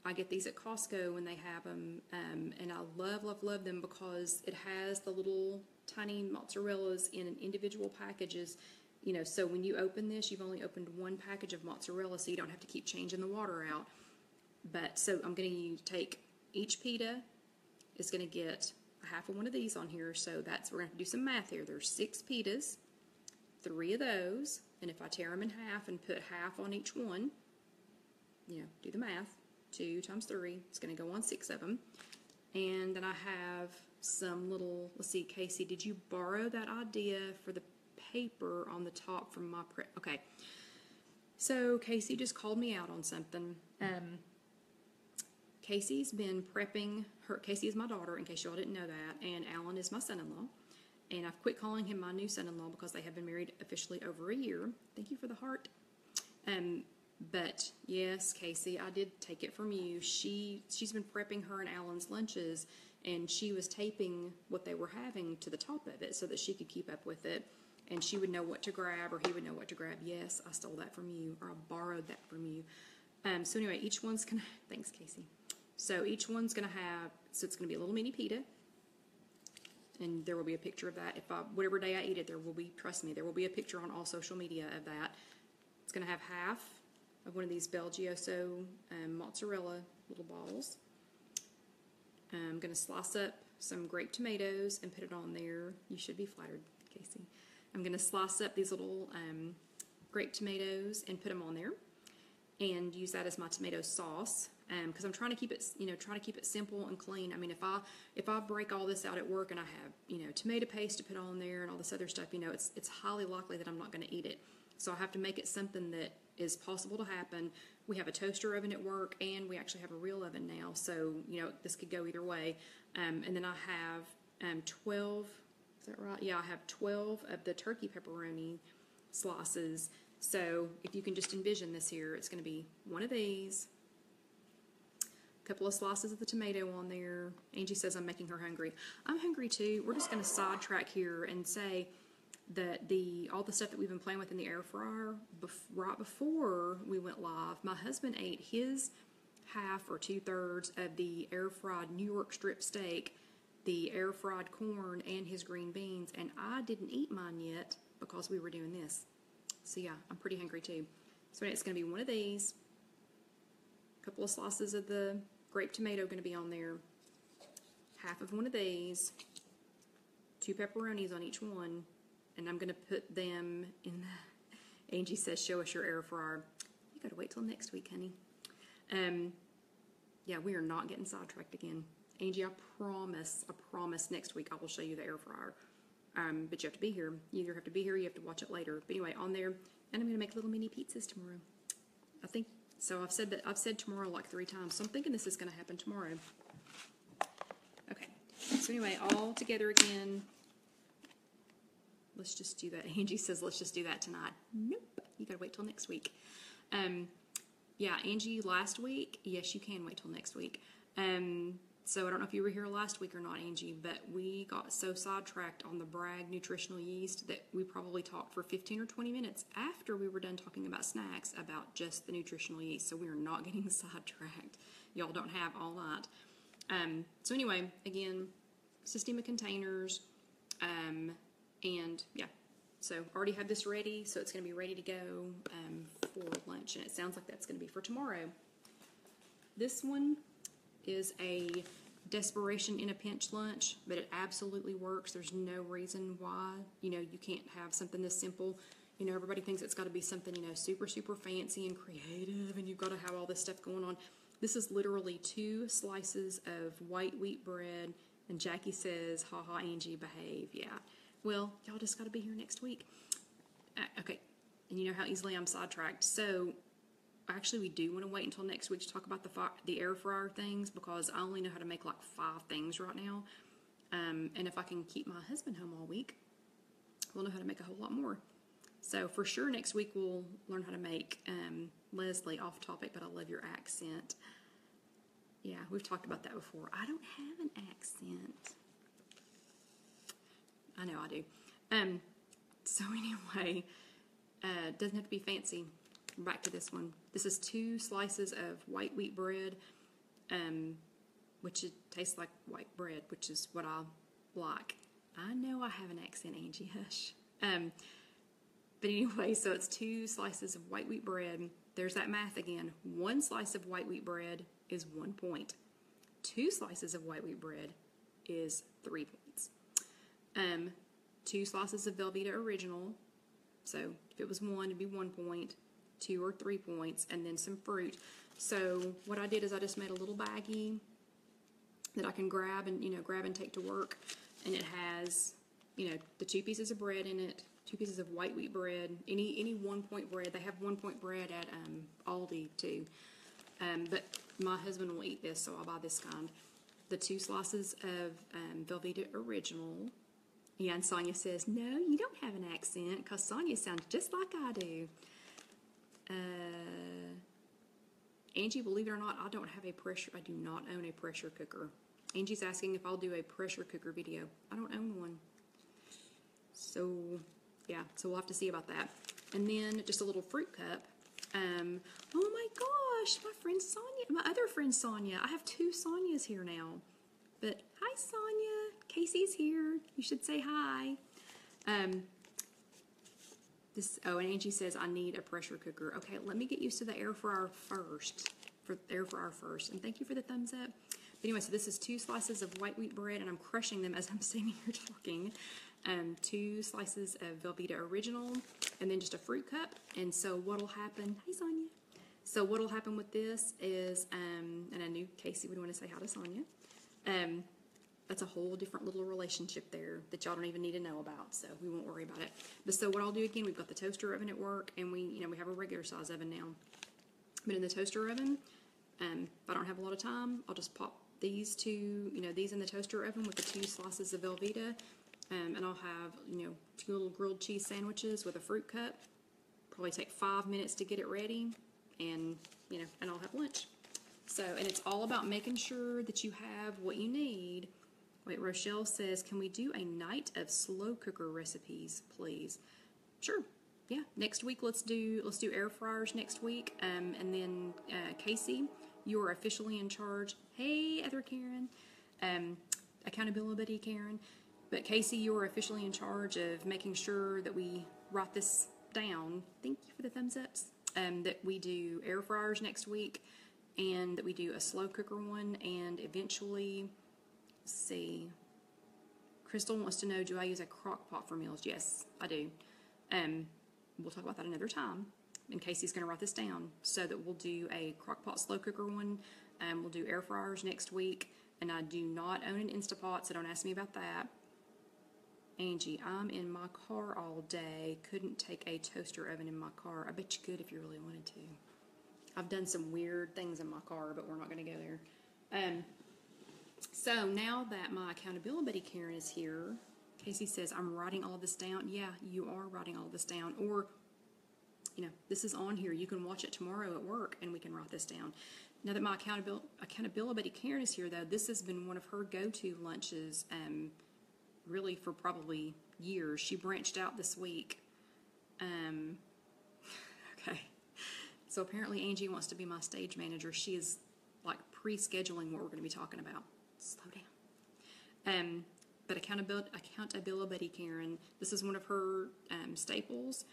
I get these at Costco when they have them. And I love them because it has the little tiny mozzarellas in individual packages. You know, so when you open this, you've only opened 1 package of mozzarella, so you don't have to keep changing the water out. But so I'm going to take each pita is going to get a half of one of these on here. So we're going to do some math here. There's 6 pitas, 3 of those, and if I tear them in half and put half on each one, you know, do the math. 2 times 3, it's going to go on 6 of them. And then I have some little, let's see, Casey, did you borrow that idea for the paper on the top from my prep? Okay. So Casey just called me out on something. Casey's been prepping Casey is my daughter, in case y'all didn't know that, and Alan is my son-in-law. And I've quit calling him my new son-in-law because they have been married officially over a year. Thank you for the heart. But yes, Casey, I did take it from you. She's been prepping her and Alan's lunches, and she was taping what they were having to the top of it so that she could keep up with it, and she would know what to grab, or he would know what to grab. Yes, I stole that from you, or I borrowed that from you. So anyway, each one's gonna, thanks Casey. So each one's gonna have, so it's gonna be a little mini pita, and there will be a picture of that. Whatever day I eat it, there will be, trust me, there will be a picture on all social media of that. It's gonna have half of one of these Belgioso mozzarella little balls. I'm gonna slice up some grape tomatoes and put it on there. You should be flattered, Casey. I'm gonna slice up these little grape tomatoes and put them on there. and use that as my tomato sauce. Because I'm trying to keep it, trying to keep it simple and clean. I mean, if I break all this out at work and I have, tomato paste to put on there and all this other stuff, it's highly likely that I'm not going to eat it. So I have to make it something that is possible to happen. We have a toaster oven at work, and we actually have a real oven now. So, this could go either way. And then I have 12, is that right? Yeah, I have 12 of the turkey pepperoni slices. So if you can just envision this here, it's going to be one of these, a couple of slices of the tomato on there. Angie says I'm making her hungry. I'm hungry too. We're just going to sidetrack here and say that all the stuff that we've been playing with in the air fryer, right before we went live, my husband ate his half or 2/3 of the air fried New York strip steak, the air fried corn, and his green beans, and I didn't eat mine yet because we were doing this. So yeah, I'm pretty hungry too. So it's going to be one of these, a couple of slices of the grape tomato going to be on there, half of one of these, 2 pepperonis on each one, and I'm going to put them in the, Angie says, show us your air fryer. You got to wait till next week, honey. Yeah, we are not getting sidetracked again. Angie, I promise next week I will show you the air fryer. But you have to be here. You either have to be here or you have to watch it later. But anyway, on there, and I'm going to make little mini pizzas tomorrow. I think, so I've said tomorrow like 3 times, so I'm thinking this is going to happen tomorrow. Okay, so anyway, all together again. Let's just do that. Angie says, let's just do that tonight. Nope, you got to wait till next week. Yeah, Angie, last week, yes, you can wait till next week. So I don't know if you were here last week or not, Angie, but we got so sidetracked on the Bragg nutritional yeast that we probably talked for 15 or 20 minutes after we were done talking about snacks about just the nutritional yeast. So we are not getting sidetracked. Y'all don't have all night. So anyway, again, system of containers, and yeah. So already have this ready, so it's going to be ready to go for lunch, and it sounds like that's going to be for tomorrow. This one is a desperation in a pinch lunch, but it absolutely works. There's no reason why, you can't have something this simple. Everybody thinks it's got to be something, super, super fancy and creative, and you've got to have all this stuff going on. This is literally 2 slices of white wheat bread, and Jackie says, ha ha, Angie, behave. Yeah. Well, y'all just got to be here next week. Okay. And you know how easily I'm sidetracked. So actually, we do want to wait until next week to talk about the air fryer things, because I only know how to make like 5 things right now. And if I can keep my husband home all week, we'll know how to make a whole lot more. So for sure next week we'll learn how to make, Leslie, off topic, but I love your accent. Yeah, we've talked about that before. I don't have an accent. I know I do. So anyway, doesn't have to be fancy. Back to this one. This is 2 slices of white wheat bread, which it tastes like white bread, which is what I like. I know I have an accent, Angie, hush. But anyway, so it's 2 slices of white wheat bread. There's that math again. 1 slice of white wheat bread is 1 point. 2 slices of white wheat bread is 3 points. 2 slices of Velveeta Original. So if it was 1, it'd be 1 point. 2 or 3 points, and then some fruit. So what I did is I just made a little baggie that I can grab and take to work, and it has the 2 pieces of bread in it, 2 pieces of white wheat bread, any 1 point bread. They have 1 point bread at Aldi too, but my husband will eat this, so I'll buy this kind. The 2 slices of Velveeta Original. Yeah, and Sonia says, no, you don't have an accent, because Sonia sounds just like I do. Angie, believe it or not, I do not own a pressure cooker. Angie's asking if I'll do a pressure cooker video. I don't own one. So, yeah, so we'll have to see about that. And then just a little fruit cup. Oh my gosh, my friend Sonia, my other friend Sonia. I have 2 Sonias here now. But hi, Sonia. Casey's here. You should say hi. And Angie says I need a pressure cooker. Okay, let me get used to the air fryer first. And thank you for the thumbs up. But anyway, so this is 2 slices of white wheat bread, and I'm crushing them as I'm sitting here talking. 2 slices of Velveeta Original, and then just a fruit cup. And so what'll happen? Hi, Sonia. So what'll happen with this is, and I knew Casey would want to say hi to Sonia. That's a whole different little relationship there that y'all don't even need to know about, so we won't worry about it. But so what I'll do again, we've got the toaster oven at work, and we have a regular size oven now. But in the toaster oven, if I don't have a lot of time, I'll just pop these two, these in the toaster oven with the 2 slices of Velveeta, and I'll have, 2 little grilled cheese sandwiches with a fruit cup. Probably take 5 minutes to get it ready, and and I'll have lunch. So, and it's all about making sure that you have what you need. Wait, Rochelle says, can we do a night of slow cooker recipes, please? Sure. Yeah. Next week, let's do air fryers next week. And then Casey, you're officially in charge. Hey, other Karen, accountability Karen. But Casey, you're officially in charge of making sure that we write this down. Thank you for the thumbs ups. That we do air fryers next week, and that we do a slow cooker one, and eventually, let's see. Crystal wants to know, do I use a crock pot for meals? Yes, I do. We'll talk about that another time. And Casey's going to write this down so that we'll do a crock pot slow cooker one. We'll do air fryers next week, and I do not own an Instapot, so don't ask me about that. Angie, I'm in my car all day. Couldn't take a toaster oven in my car. I bet you could if you really wanted to. I've done some weird things in my car, but we're not going to go there. So now that my accountability buddy Karen is here, Casey says, I'm writing all this down. Yeah, you are writing all this down. Or, this is on here. You can watch it tomorrow at work, and we can write this down. Now that my accountability buddy Karen is here, though, this has been one of her go-to lunches, really for probably years. She branched out this week. Okay. So apparently Angie wants to be my stage manager. She is like pre-scheduling what we're going to be talking about. Slow down. But accountability buddy Karen, this is one of her staples.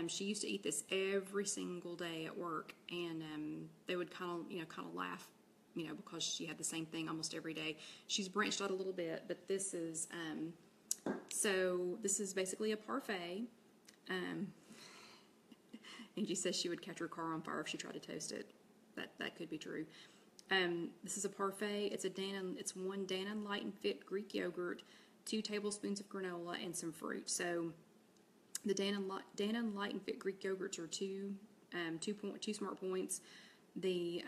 She used to eat this every single day at work, and they would kind of laugh, because she had the same thing almost every day. She's branched out a little bit, but this is so this is basically a parfait. Angie says she would catch her car on fire if she tried to toast it. That could be true. This is a parfait. It's 1 Dannon Light and Fit Greek yogurt, 2 tablespoons of granola, and some fruit. So the Dannon Light and Fit Greek yogurts are 2 smart points. We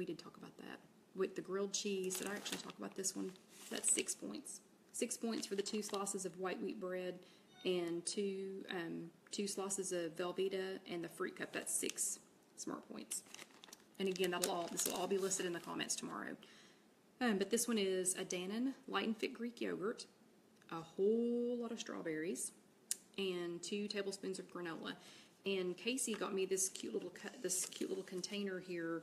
did talk about that. With the grilled cheese, did I actually talk about this one? That's 6 points. 6 points for the 2 slices of white wheat bread, and 2 slices of Velveeta, and the fruit cup. That's 6 smart points. And again, this will all be listed in the comments tomorrow. But this one is a Dannon Light and Fit Greek yogurt, a whole lot of strawberries, and 2 tablespoons of granola. And Casey got me this cute little container here.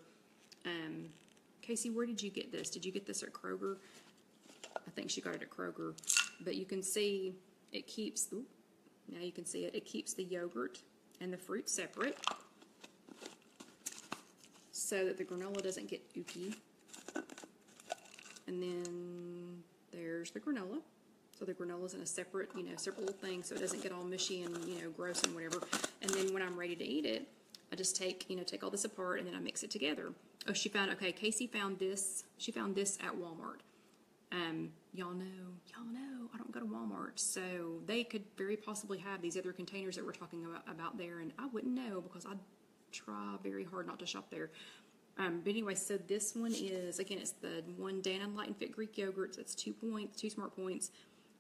Casey, where did you get this? Did you get this at Kroger? I think she got it at Kroger. But you can see it keeps. Now you can see it. It keeps the yogurt and the fruit separate, so that the granola doesn't get ooky. And then there's the granola. So the granola's in a separate little thing, so it doesn't get all mushy and, gross and whatever. And then when I'm ready to eat it, I just take all this apart, and then I mix it together. Oh, Casey found this. She found this at Walmart. Y'all know, I don't go to Walmart, so they could very possibly have these other containers that we're talking about there, and I wouldn't know because I try very hard not to shop there. But anyway, so this one is, again, it's the 1 Dannon Light and Fit Greek yogurt. That's 2 smart points,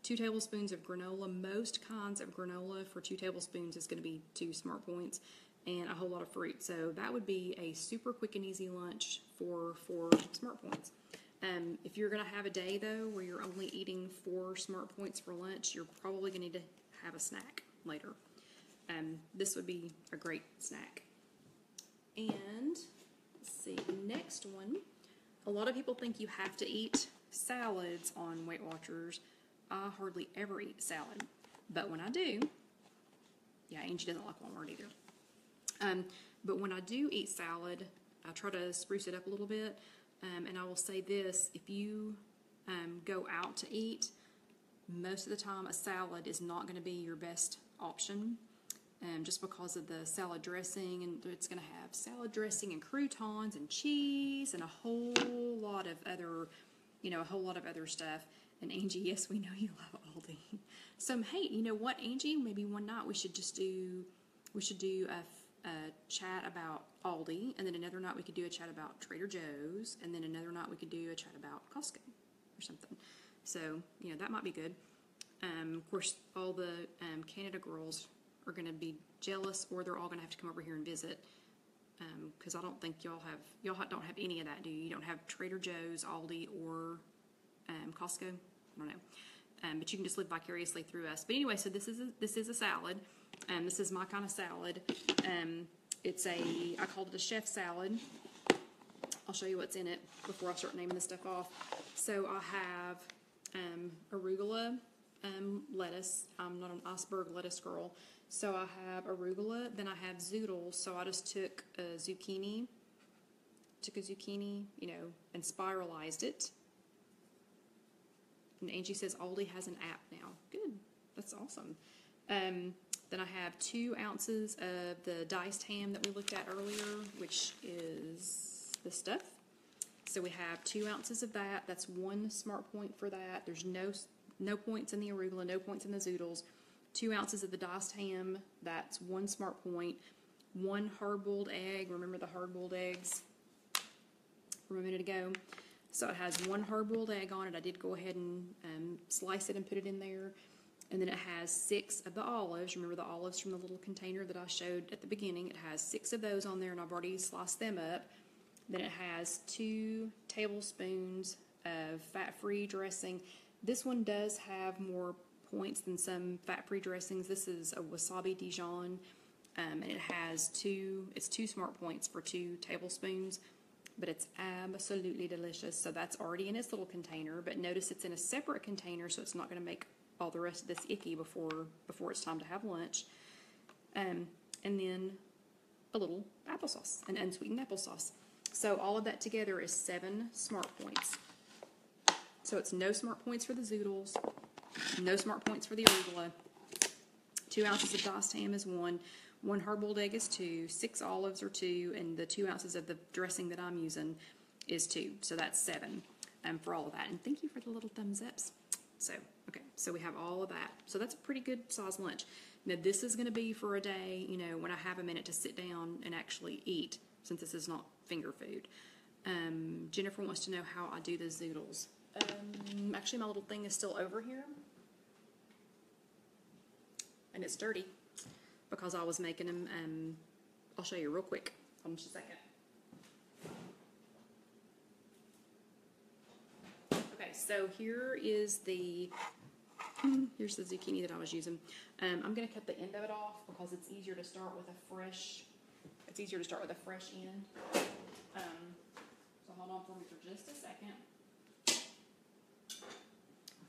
2 tablespoons of granola. Most kinds of granola for 2 tablespoons is going to be 2 smart points, and a whole lot of fruit. So that would be a super quick and easy lunch for 4 smart points. If you're going to have a day, though, where you're only eating 4 smart points for lunch, you're probably going to need to have a snack later. This would be a great snack. And let's see, next one. A lot of people think you have to eat salads on Weight Watchers. I hardly ever eat salad, but when I do, Angie doesn't like Walmart either. But when I do eat salad, I try to spruce it up a little bit. And I will say this, if you go out to eat, most of the time a salad is not going to be your best option. just because of the salad dressing, and it's going to have salad dressing and croutons and cheese and a whole lot of other, a whole lot of other stuff. And Angie, yes, we know you love Aldi. So hey, you know what, Angie? Maybe one night we should do a chat about Aldi, and then another night we could do a chat about Trader Joe's, and then another night we could do a chat about Costco or something. So, that might be good. Of course, all the Canada girls are going to be jealous, or they're all going to have to come over here and visit, because I don't think y'all don't have any of that, do you? You don't have Trader Joe's, Aldi, or Costco? I don't know. But you can just live vicariously through us. But anyway, so this is a salad. This is my kind of salad. I called it a chef salad. I'll show you what's in it before I start naming this stuff off. So I have arugula lettuce. I'm not an iceberg lettuce girl. So I have arugula, then I have zoodles. So I just took a zucchini, and spiralized it. And Angie says Aldi has an app now. Good. That's awesome. Then I have 2 ounces of the diced ham that we looked at earlier, which is this stuff. So we have 2 ounces of that. That's 1 smart point for that. There's no points in the arugula, no points in the zoodles. 2 ounces of the diced ham. That's 1 smart point. 1 hard-boiled egg. Remember the hard-boiled eggs from a minute ago? So it has 1 hard-boiled egg on it. I did go ahead and slice it and put it in there. And then it has 6 of the olives. Remember the olives from the little container that I showed at the beginning? It has 6 of those on there, and I've already sliced them up. Then it has 2 tablespoons of fat-free dressing. This one does have more points than some fat-free dressings. This is a wasabi Dijon, and it has 2 smart points for 2 tablespoons. But it's absolutely delicious. So that's already in its little container, but notice it's in a separate container, so it's not going to make all the rest of this icky before it's time to have lunch. And then a little applesauce, an unsweetened applesauce. So all of that together is 7 smart points. So it's no smart points for the zoodles, no smart points for the arugula. 2 ounces of diced ham is 1. 1 hard-boiled egg is 2, 6 olives are 2, and the 2 ounces of the dressing that I'm using is 2. So that's 7 for all of that. And thank you for the little thumbs ups. So, okay, so we have all of that. So that's a pretty good size lunch. Now this is going to be for a day, when I have a minute to sit down and actually eat, since this is not finger food. Jennifer wants to know how I do the zoodles. Actually, my little thing is still over here. And it's dirty. Because I was making them, I'll show you real quick. Hold on just a second. Okay, so here's the zucchini that I was using. I'm going to cut the end of it off because it's easier to start with a fresh end. So hold on for me for just a second.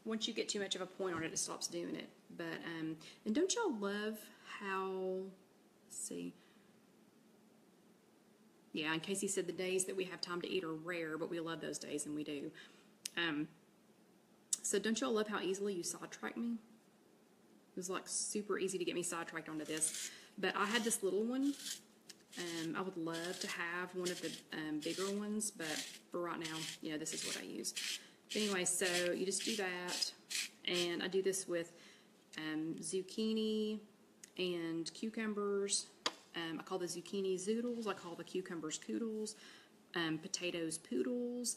Once you get too much of a point on it, it stops doing it. But, and don't y'all love how, let's see. Yeah, and Casey said the days that we have time to eat are rare, but we love those days, and we do. So don't y'all love how easily you sidetrack me? It was like super easy to get me sidetracked onto this. But I had this little one. I would love to have one of the bigger ones, but for right now, this is what I use. But anyway, so you just do that, and I do this with zucchini and cucumbers. I call the zucchini zoodles. I call the cucumbers coodles. Potatoes poodles.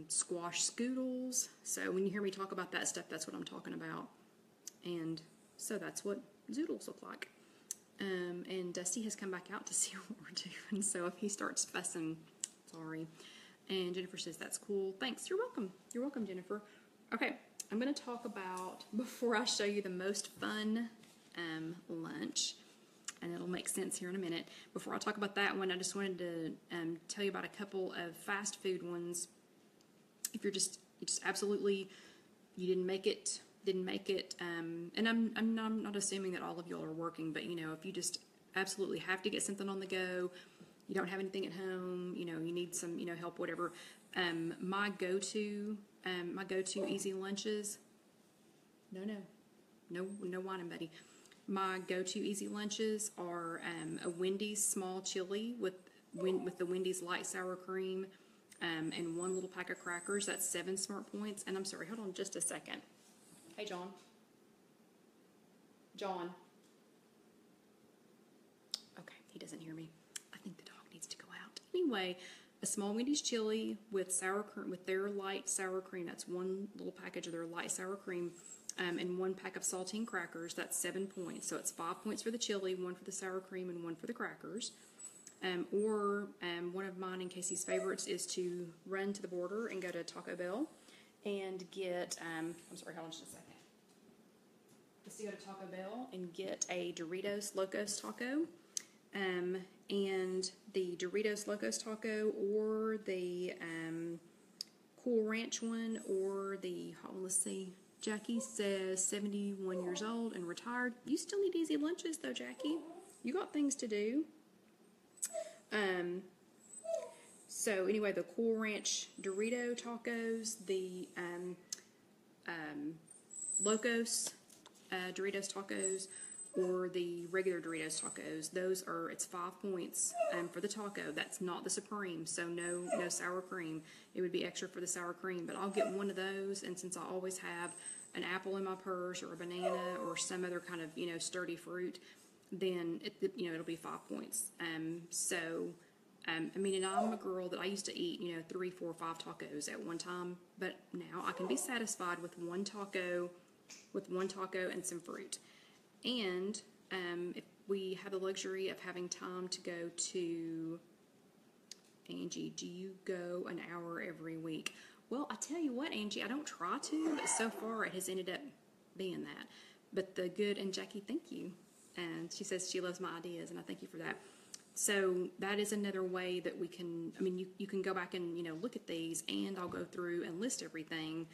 Squash scoodles. So when you hear me talk about that stuff, that's what I'm talking about. And so that's what zoodles look like. And Dusty has come back out to see what we're doing. So if he starts fussing, sorry. And Jennifer says, that's cool. Thanks. You're welcome. You're welcome, Jennifer. Okay. I'm going to talk about, before I show you the most fun lunch, and it'll make sense here in a minute. Before I talk about that one, I just wanted to tell you about a couple of fast food ones. If you just absolutely, you didn't make it, and I'm not assuming that all of y'all are working, but if you just absolutely have to get something on the go, you don't have anything at home, you need some, help, whatever. My go-to easy lunches. No whining, buddy. my go-to easy lunches are a Wendy's small chili with the Wendy's light sour cream, and 1 little pack of crackers. That's 7 smart points. And I'm sorry, hold on just a second. Hey, John. John. Okay, he doesn't hear me. I think the dog needs to go out. Anyway, a small Wendy's chili with sour cream, with their light sour cream. That's 1 little package of their light sour cream, and 1 pack of saltine crackers. That's 7 points. So it's 5 points for the chili, 1 for the sour cream, and 1 for the crackers. One of mine and Casey's favorites is to run to the border and go to Taco Bell and get, I'm sorry, hold on just a second. Let's go to Taco Bell and get a Doritos Locos Taco. And the Doritos Locos Taco, or the Cool Ranch one, or the, let's see, Jackie says 71 years old and retired. You still need easy lunches though, Jackie. You got things to do. So anyway, the Cool Ranch Dorito tacos, the Locos Doritos tacos, or the regular Doritos tacos. Those are, it's 5 points for the taco. That's not the Supreme, so no sour cream. It would be extra for the sour cream, but I'll get one of those, and since I always have an apple in my purse or a banana or some other kind of, sturdy fruit, then it'll be 5 points. And I'm a girl that I used to eat, 3, 4, 5 tacos at one time, but now I can be satisfied with one taco and some fruit. And if we have the luxury of having time to go to, Angie, do you go an hour every week? Well, I tell you what, Angie, I don't try to, but so far it has ended up being that. But the good, and Jackie, thank you. And she says she loves my ideas, and I thank you for that. So that is another way that we can, you can go back and, look at these, and I'll go through and list everything,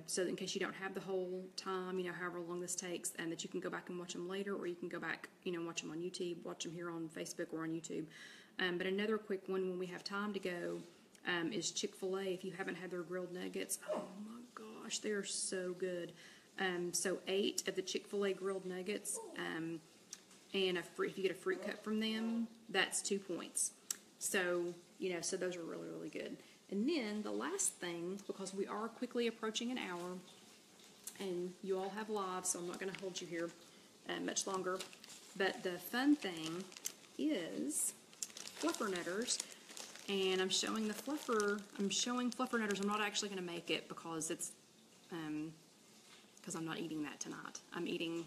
so in case you don't have the whole time, however long this takes, and that you can go back and watch them later, or you can go back, watch them on YouTube, watch them here on Facebook or on YouTube. But another quick one when we have time to go is Chick-fil-A. If you haven't had their grilled nuggets, oh my gosh, they are so good. So 8 of the Chick-fil-A grilled nuggets, and if you get a fruit cup from them, that's 2 points. So, so those are really, really good. And then the last thing, because we are quickly approaching an hour, and you all have lives, so I'm not going to hold you here much longer, but the fun thing is Fluffernutters, and I'm showing Fluffernutters. I'm not actually going to make it because it's, because I'm not eating that tonight. I'm eating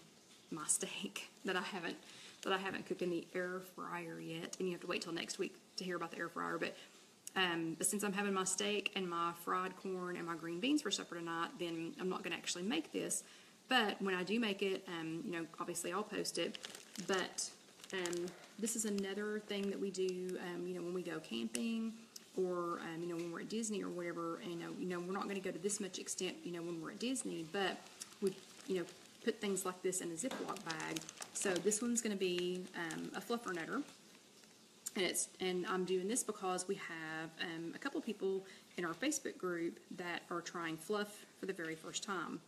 my steak that I haven't cooked in the air fryer yet, and you have to wait till next week to hear about the air fryer, but since I'm having my steak and my fried corn and my green beans for supper tonight, then I'm not going to actually make this. But when I do make it, obviously I'll post it. But this is another thing that we do, when we go camping, or when we're at Disney or whatever. And we're not going to go to this much extent, when we're at Disney, but we, put things like this in a Ziploc bag. So this one's going to be a Fluffernutter. And I'm doing this because we have a couple people in our Facebook group that are trying fluff for the very first time.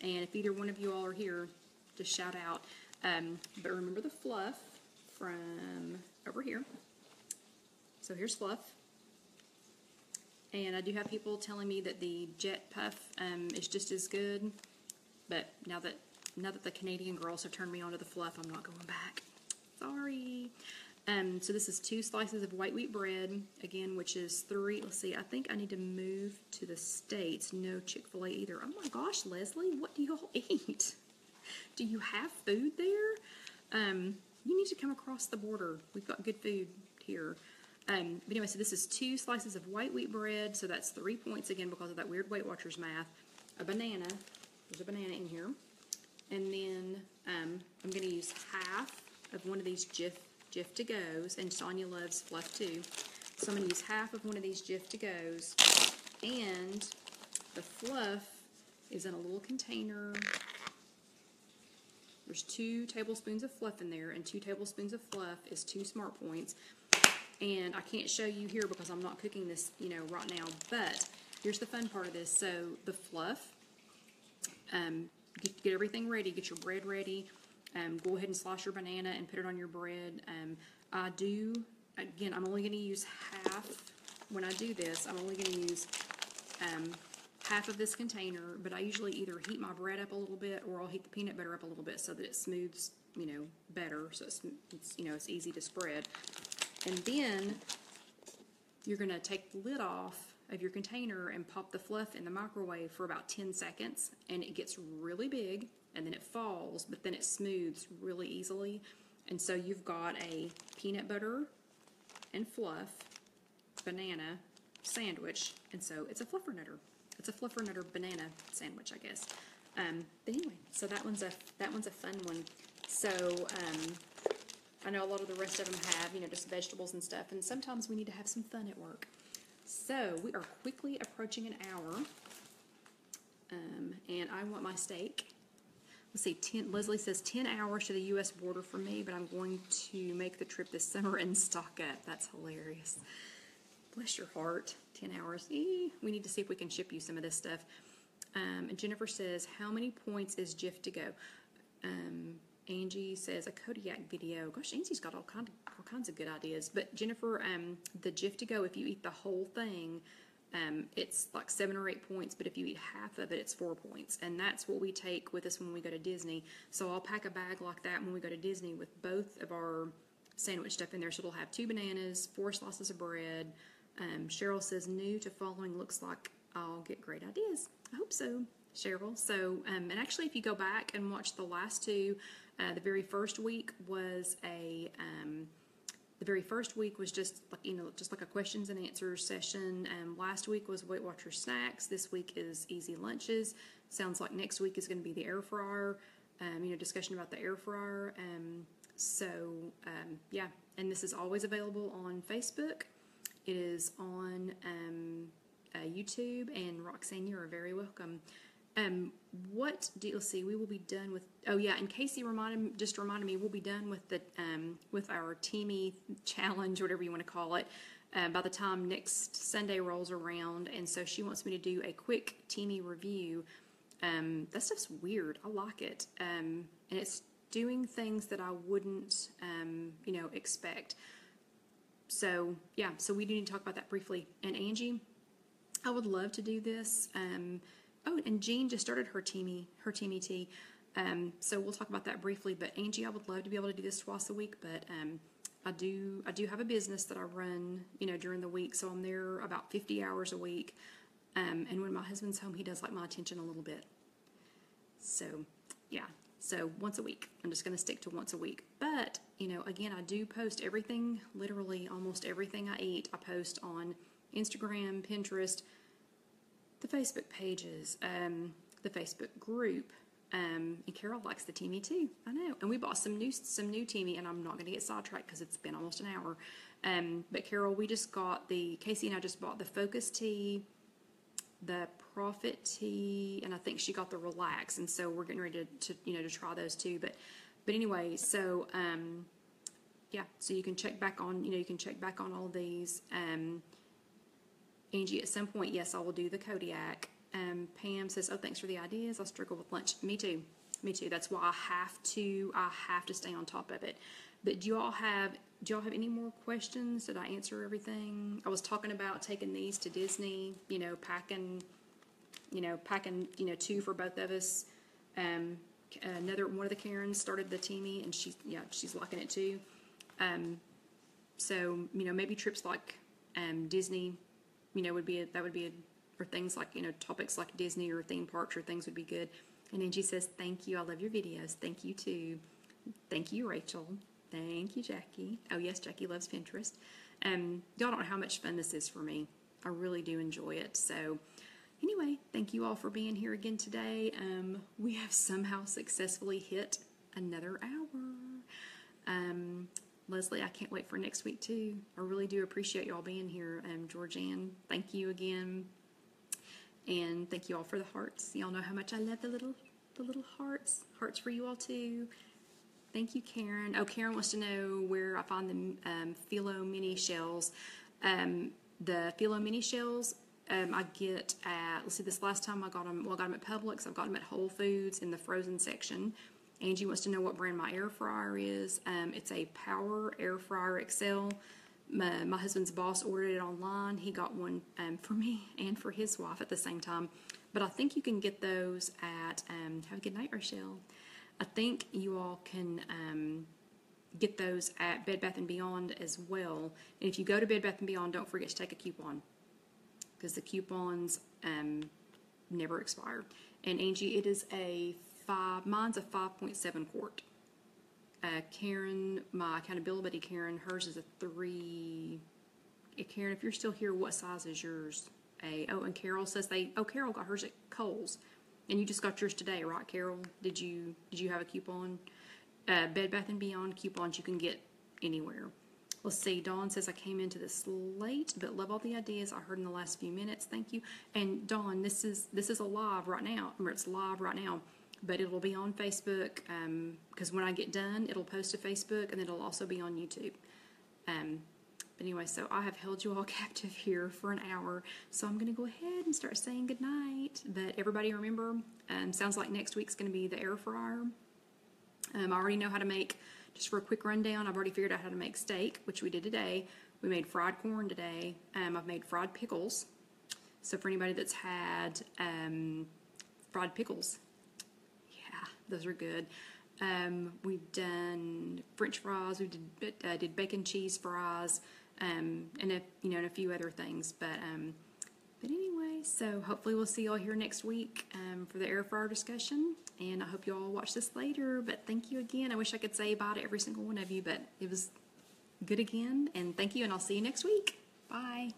And if either one of you all are here, just shout out. But remember the fluff from over here. So here's fluff. And I do have people telling me that the Jet Puff is just as good. But now that the Canadian girls have turned me on to the fluff, I'm not going back. Sorry. So this is 2 slices of white wheat bread, again, which is 3, let's see, I think I need to move to the States. No Chick-fil-A either. Oh my gosh, Leslie, what do you all eat? Do you have food there? You need to come across the border. We've got good food here. But anyway, so this is 2 slices of white wheat bread, so that's 3 points again because of that weird Weight Watchers math. A banana, there's a banana in here. And then I'm going to use half of one of these Jif to Go's, and Sonia loves fluff too. So I'm going to use half of one of these Jif to Go's, and the fluff is in a little container. There's 2 tablespoons of fluff in there, and 2 tablespoons of fluff is 2 smart points. And I can't show you here because I'm not cooking this, right now, but here's the fun part of this. So the fluff, get everything ready, get your bread ready. Go ahead and slice your banana and put it on your bread. Again, I'm only going to use half. When I do this, I'm only going to use half of this container, but I usually either heat my bread up a little bit or I'll heat the peanut butter up a little bit so that it smooths, better, so it's easy to spread. And then you're going to take the lid off of your container and pop the fluff in the microwave for about 10 seconds, and it gets really big, and then it falls, but then it smooths really easily. And so you've got a peanut butter and fluff banana sandwich, and so it's a fluffernutter. It's a fluffernutter banana sandwich, I guess. But anyway, so that one's a fun one. So I know a lot of the rest of them have, just vegetables and stuff, and sometimes we need to have some fun at work. So we are quickly approaching an hour, and I want my steak. Let's see, Leslie says 10 hours to the U.S. border for me, but I'm going to make the trip this summer and stock up. That's hilarious. Bless your heart. 10 hours. We need to see if we can ship you some of this stuff. And Jennifer says, how many points is Jif to go? Angie says, a Kodiak video. Gosh, Angie's got all kinds of good ideas. But Jennifer, the Jif to go, if you eat the whole thing, it's like 7 or 8 points, but if you eat half of it, it's 4 points. And that's what we take with us when we go to Disney. So I'll pack a bag like that when we go to Disney with both of our sandwich stuff in there. So it'll have 2 bananas, 4 slices of bread. Cheryl says, new to following, looks like I'll get great ideas. I hope so, Cheryl. So, and actually, if you go back and watch the last two, the very first week was just like a questions and answers session. Last week was Weight Watchers snacks. This week is easy lunches. Sounds like next week is going to be the air fryer. Discussion about the air fryer. Yeah, and this is always available on Facebook. It is on YouTube, and Roxanne, you are very welcome. Let's see, we will be done with, and Casey just reminded me, we'll be done with the with our Teamy challenge, whatever you want to call it, by the time next Sunday rolls around. And so she wants me to do a quick Teamy review. That stuff's weird. I like it. And it's doing things that I wouldn't, expect. So, yeah, so we do need to talk about that briefly. And Angie, I would love to do this. And Jean just started her Teamy tea. So we'll talk about that briefly. But Angie, I would love to be able to do this twice a week. But I do have a business that I run, during the week. So I'm there about 50 hours a week. And when my husband's home, he does like my attention a little bit. So, yeah. So once a week. I'm just going to stick to once a week. But, again, I do post everything, literally almost everything I eat. I post on Instagram, Pinterest, the Facebook pages, the Facebook group. And Carol likes the Teamy too. I know. And we bought some new Teamy, and I'm not going to get sidetracked because it's been almost an hour. But Carol, Casey and I just bought the Focus tea, the Profit tea, and I think she got the Relax, and so we're getting ready to try those too. But anyway, so so you can check back on all of these. Angie, at some point, yes, I will do the Kodiak. Pam says, oh, thanks for the ideas. I'll struggle with lunch. Me too. That's why I have to stay on top of it. But do y'all have any more questions? Did I answer everything? I was talking about taking these to Disney, packing 2 for both of us. One of the Karens started the Teamy, and she's liking it too. So maybe trips like Disney, or things like topics like Disney or theme parks or things would be good. And Angie says, thank you. I love your videos. Thank you too. Thank you, Rachel. Thank you, Jackie. Oh yes, Jackie loves Pinterest. Y'all don't know how much fun this is for me. I really do enjoy it. So anyway, thank you all for being here again today. We have somehow successfully hit another hour. Leslie, I can't wait for next week too. I really do appreciate y'all being here. Georgianne, thank you again. And thank you all for the hearts. Y'all know how much I love the little hearts. Hearts for you all too. Thank you, Karen. Oh, Karen wants to know where I find the Philo mini shells. The Philo mini shells I get at, let's see, this last time I got them, well, I got them at Publix. I've got them at Whole Foods in the frozen section. Angie wants to know what brand my air fryer is. It's a Power Air Fryer XL. My husband's boss ordered it online. He got one for me and for his wife at the same time. But I think you can get those at, have a good night, Rochelle. I think you all can get those at Bed Bath & Beyond as well. And if you go to Bed Bath & Beyond, don't forget to take a coupon, because the coupons never expire. And Angie, it is mine's a 5.7 quart. Karen, my accountability Karen, hers is a 3. Karen, if you're still here, what size is yours? And Carol says Carol got hers at Kohl's. And you just got yours today, right, Carol? Did you have a coupon? Bed Bath & Beyond coupons you can get anywhere. Let's see, Dawn says, I came into this late, but love all the ideas I heard in the last few minutes. Thank you. And Dawn, this is a live right now. Remember, it's live right now, but it will be on Facebook, because when I get done, it'll post to Facebook, and it'll also be on YouTube. But anyway, so I have held you all captive here for an hour, so I'm going to go ahead and start saying goodnight. But everybody remember, sounds like next week's going to be the air fryer. I already know how to make, just for a quick rundown, I've already figured out how to make steak, which we did today. We made fried corn today. I've made fried pickles. So for anybody that's had fried pickles, yeah, those are good. We've done French fries. We did bacon cheese fries, and a few other things. But anyway, so hopefully we'll see y'all here next week for the air fryer discussion. And I hope you all watch this later. But thank you again. I wish I could say bye to every single one of you, but it was good again. And thank you, and I'll see you next week. Bye.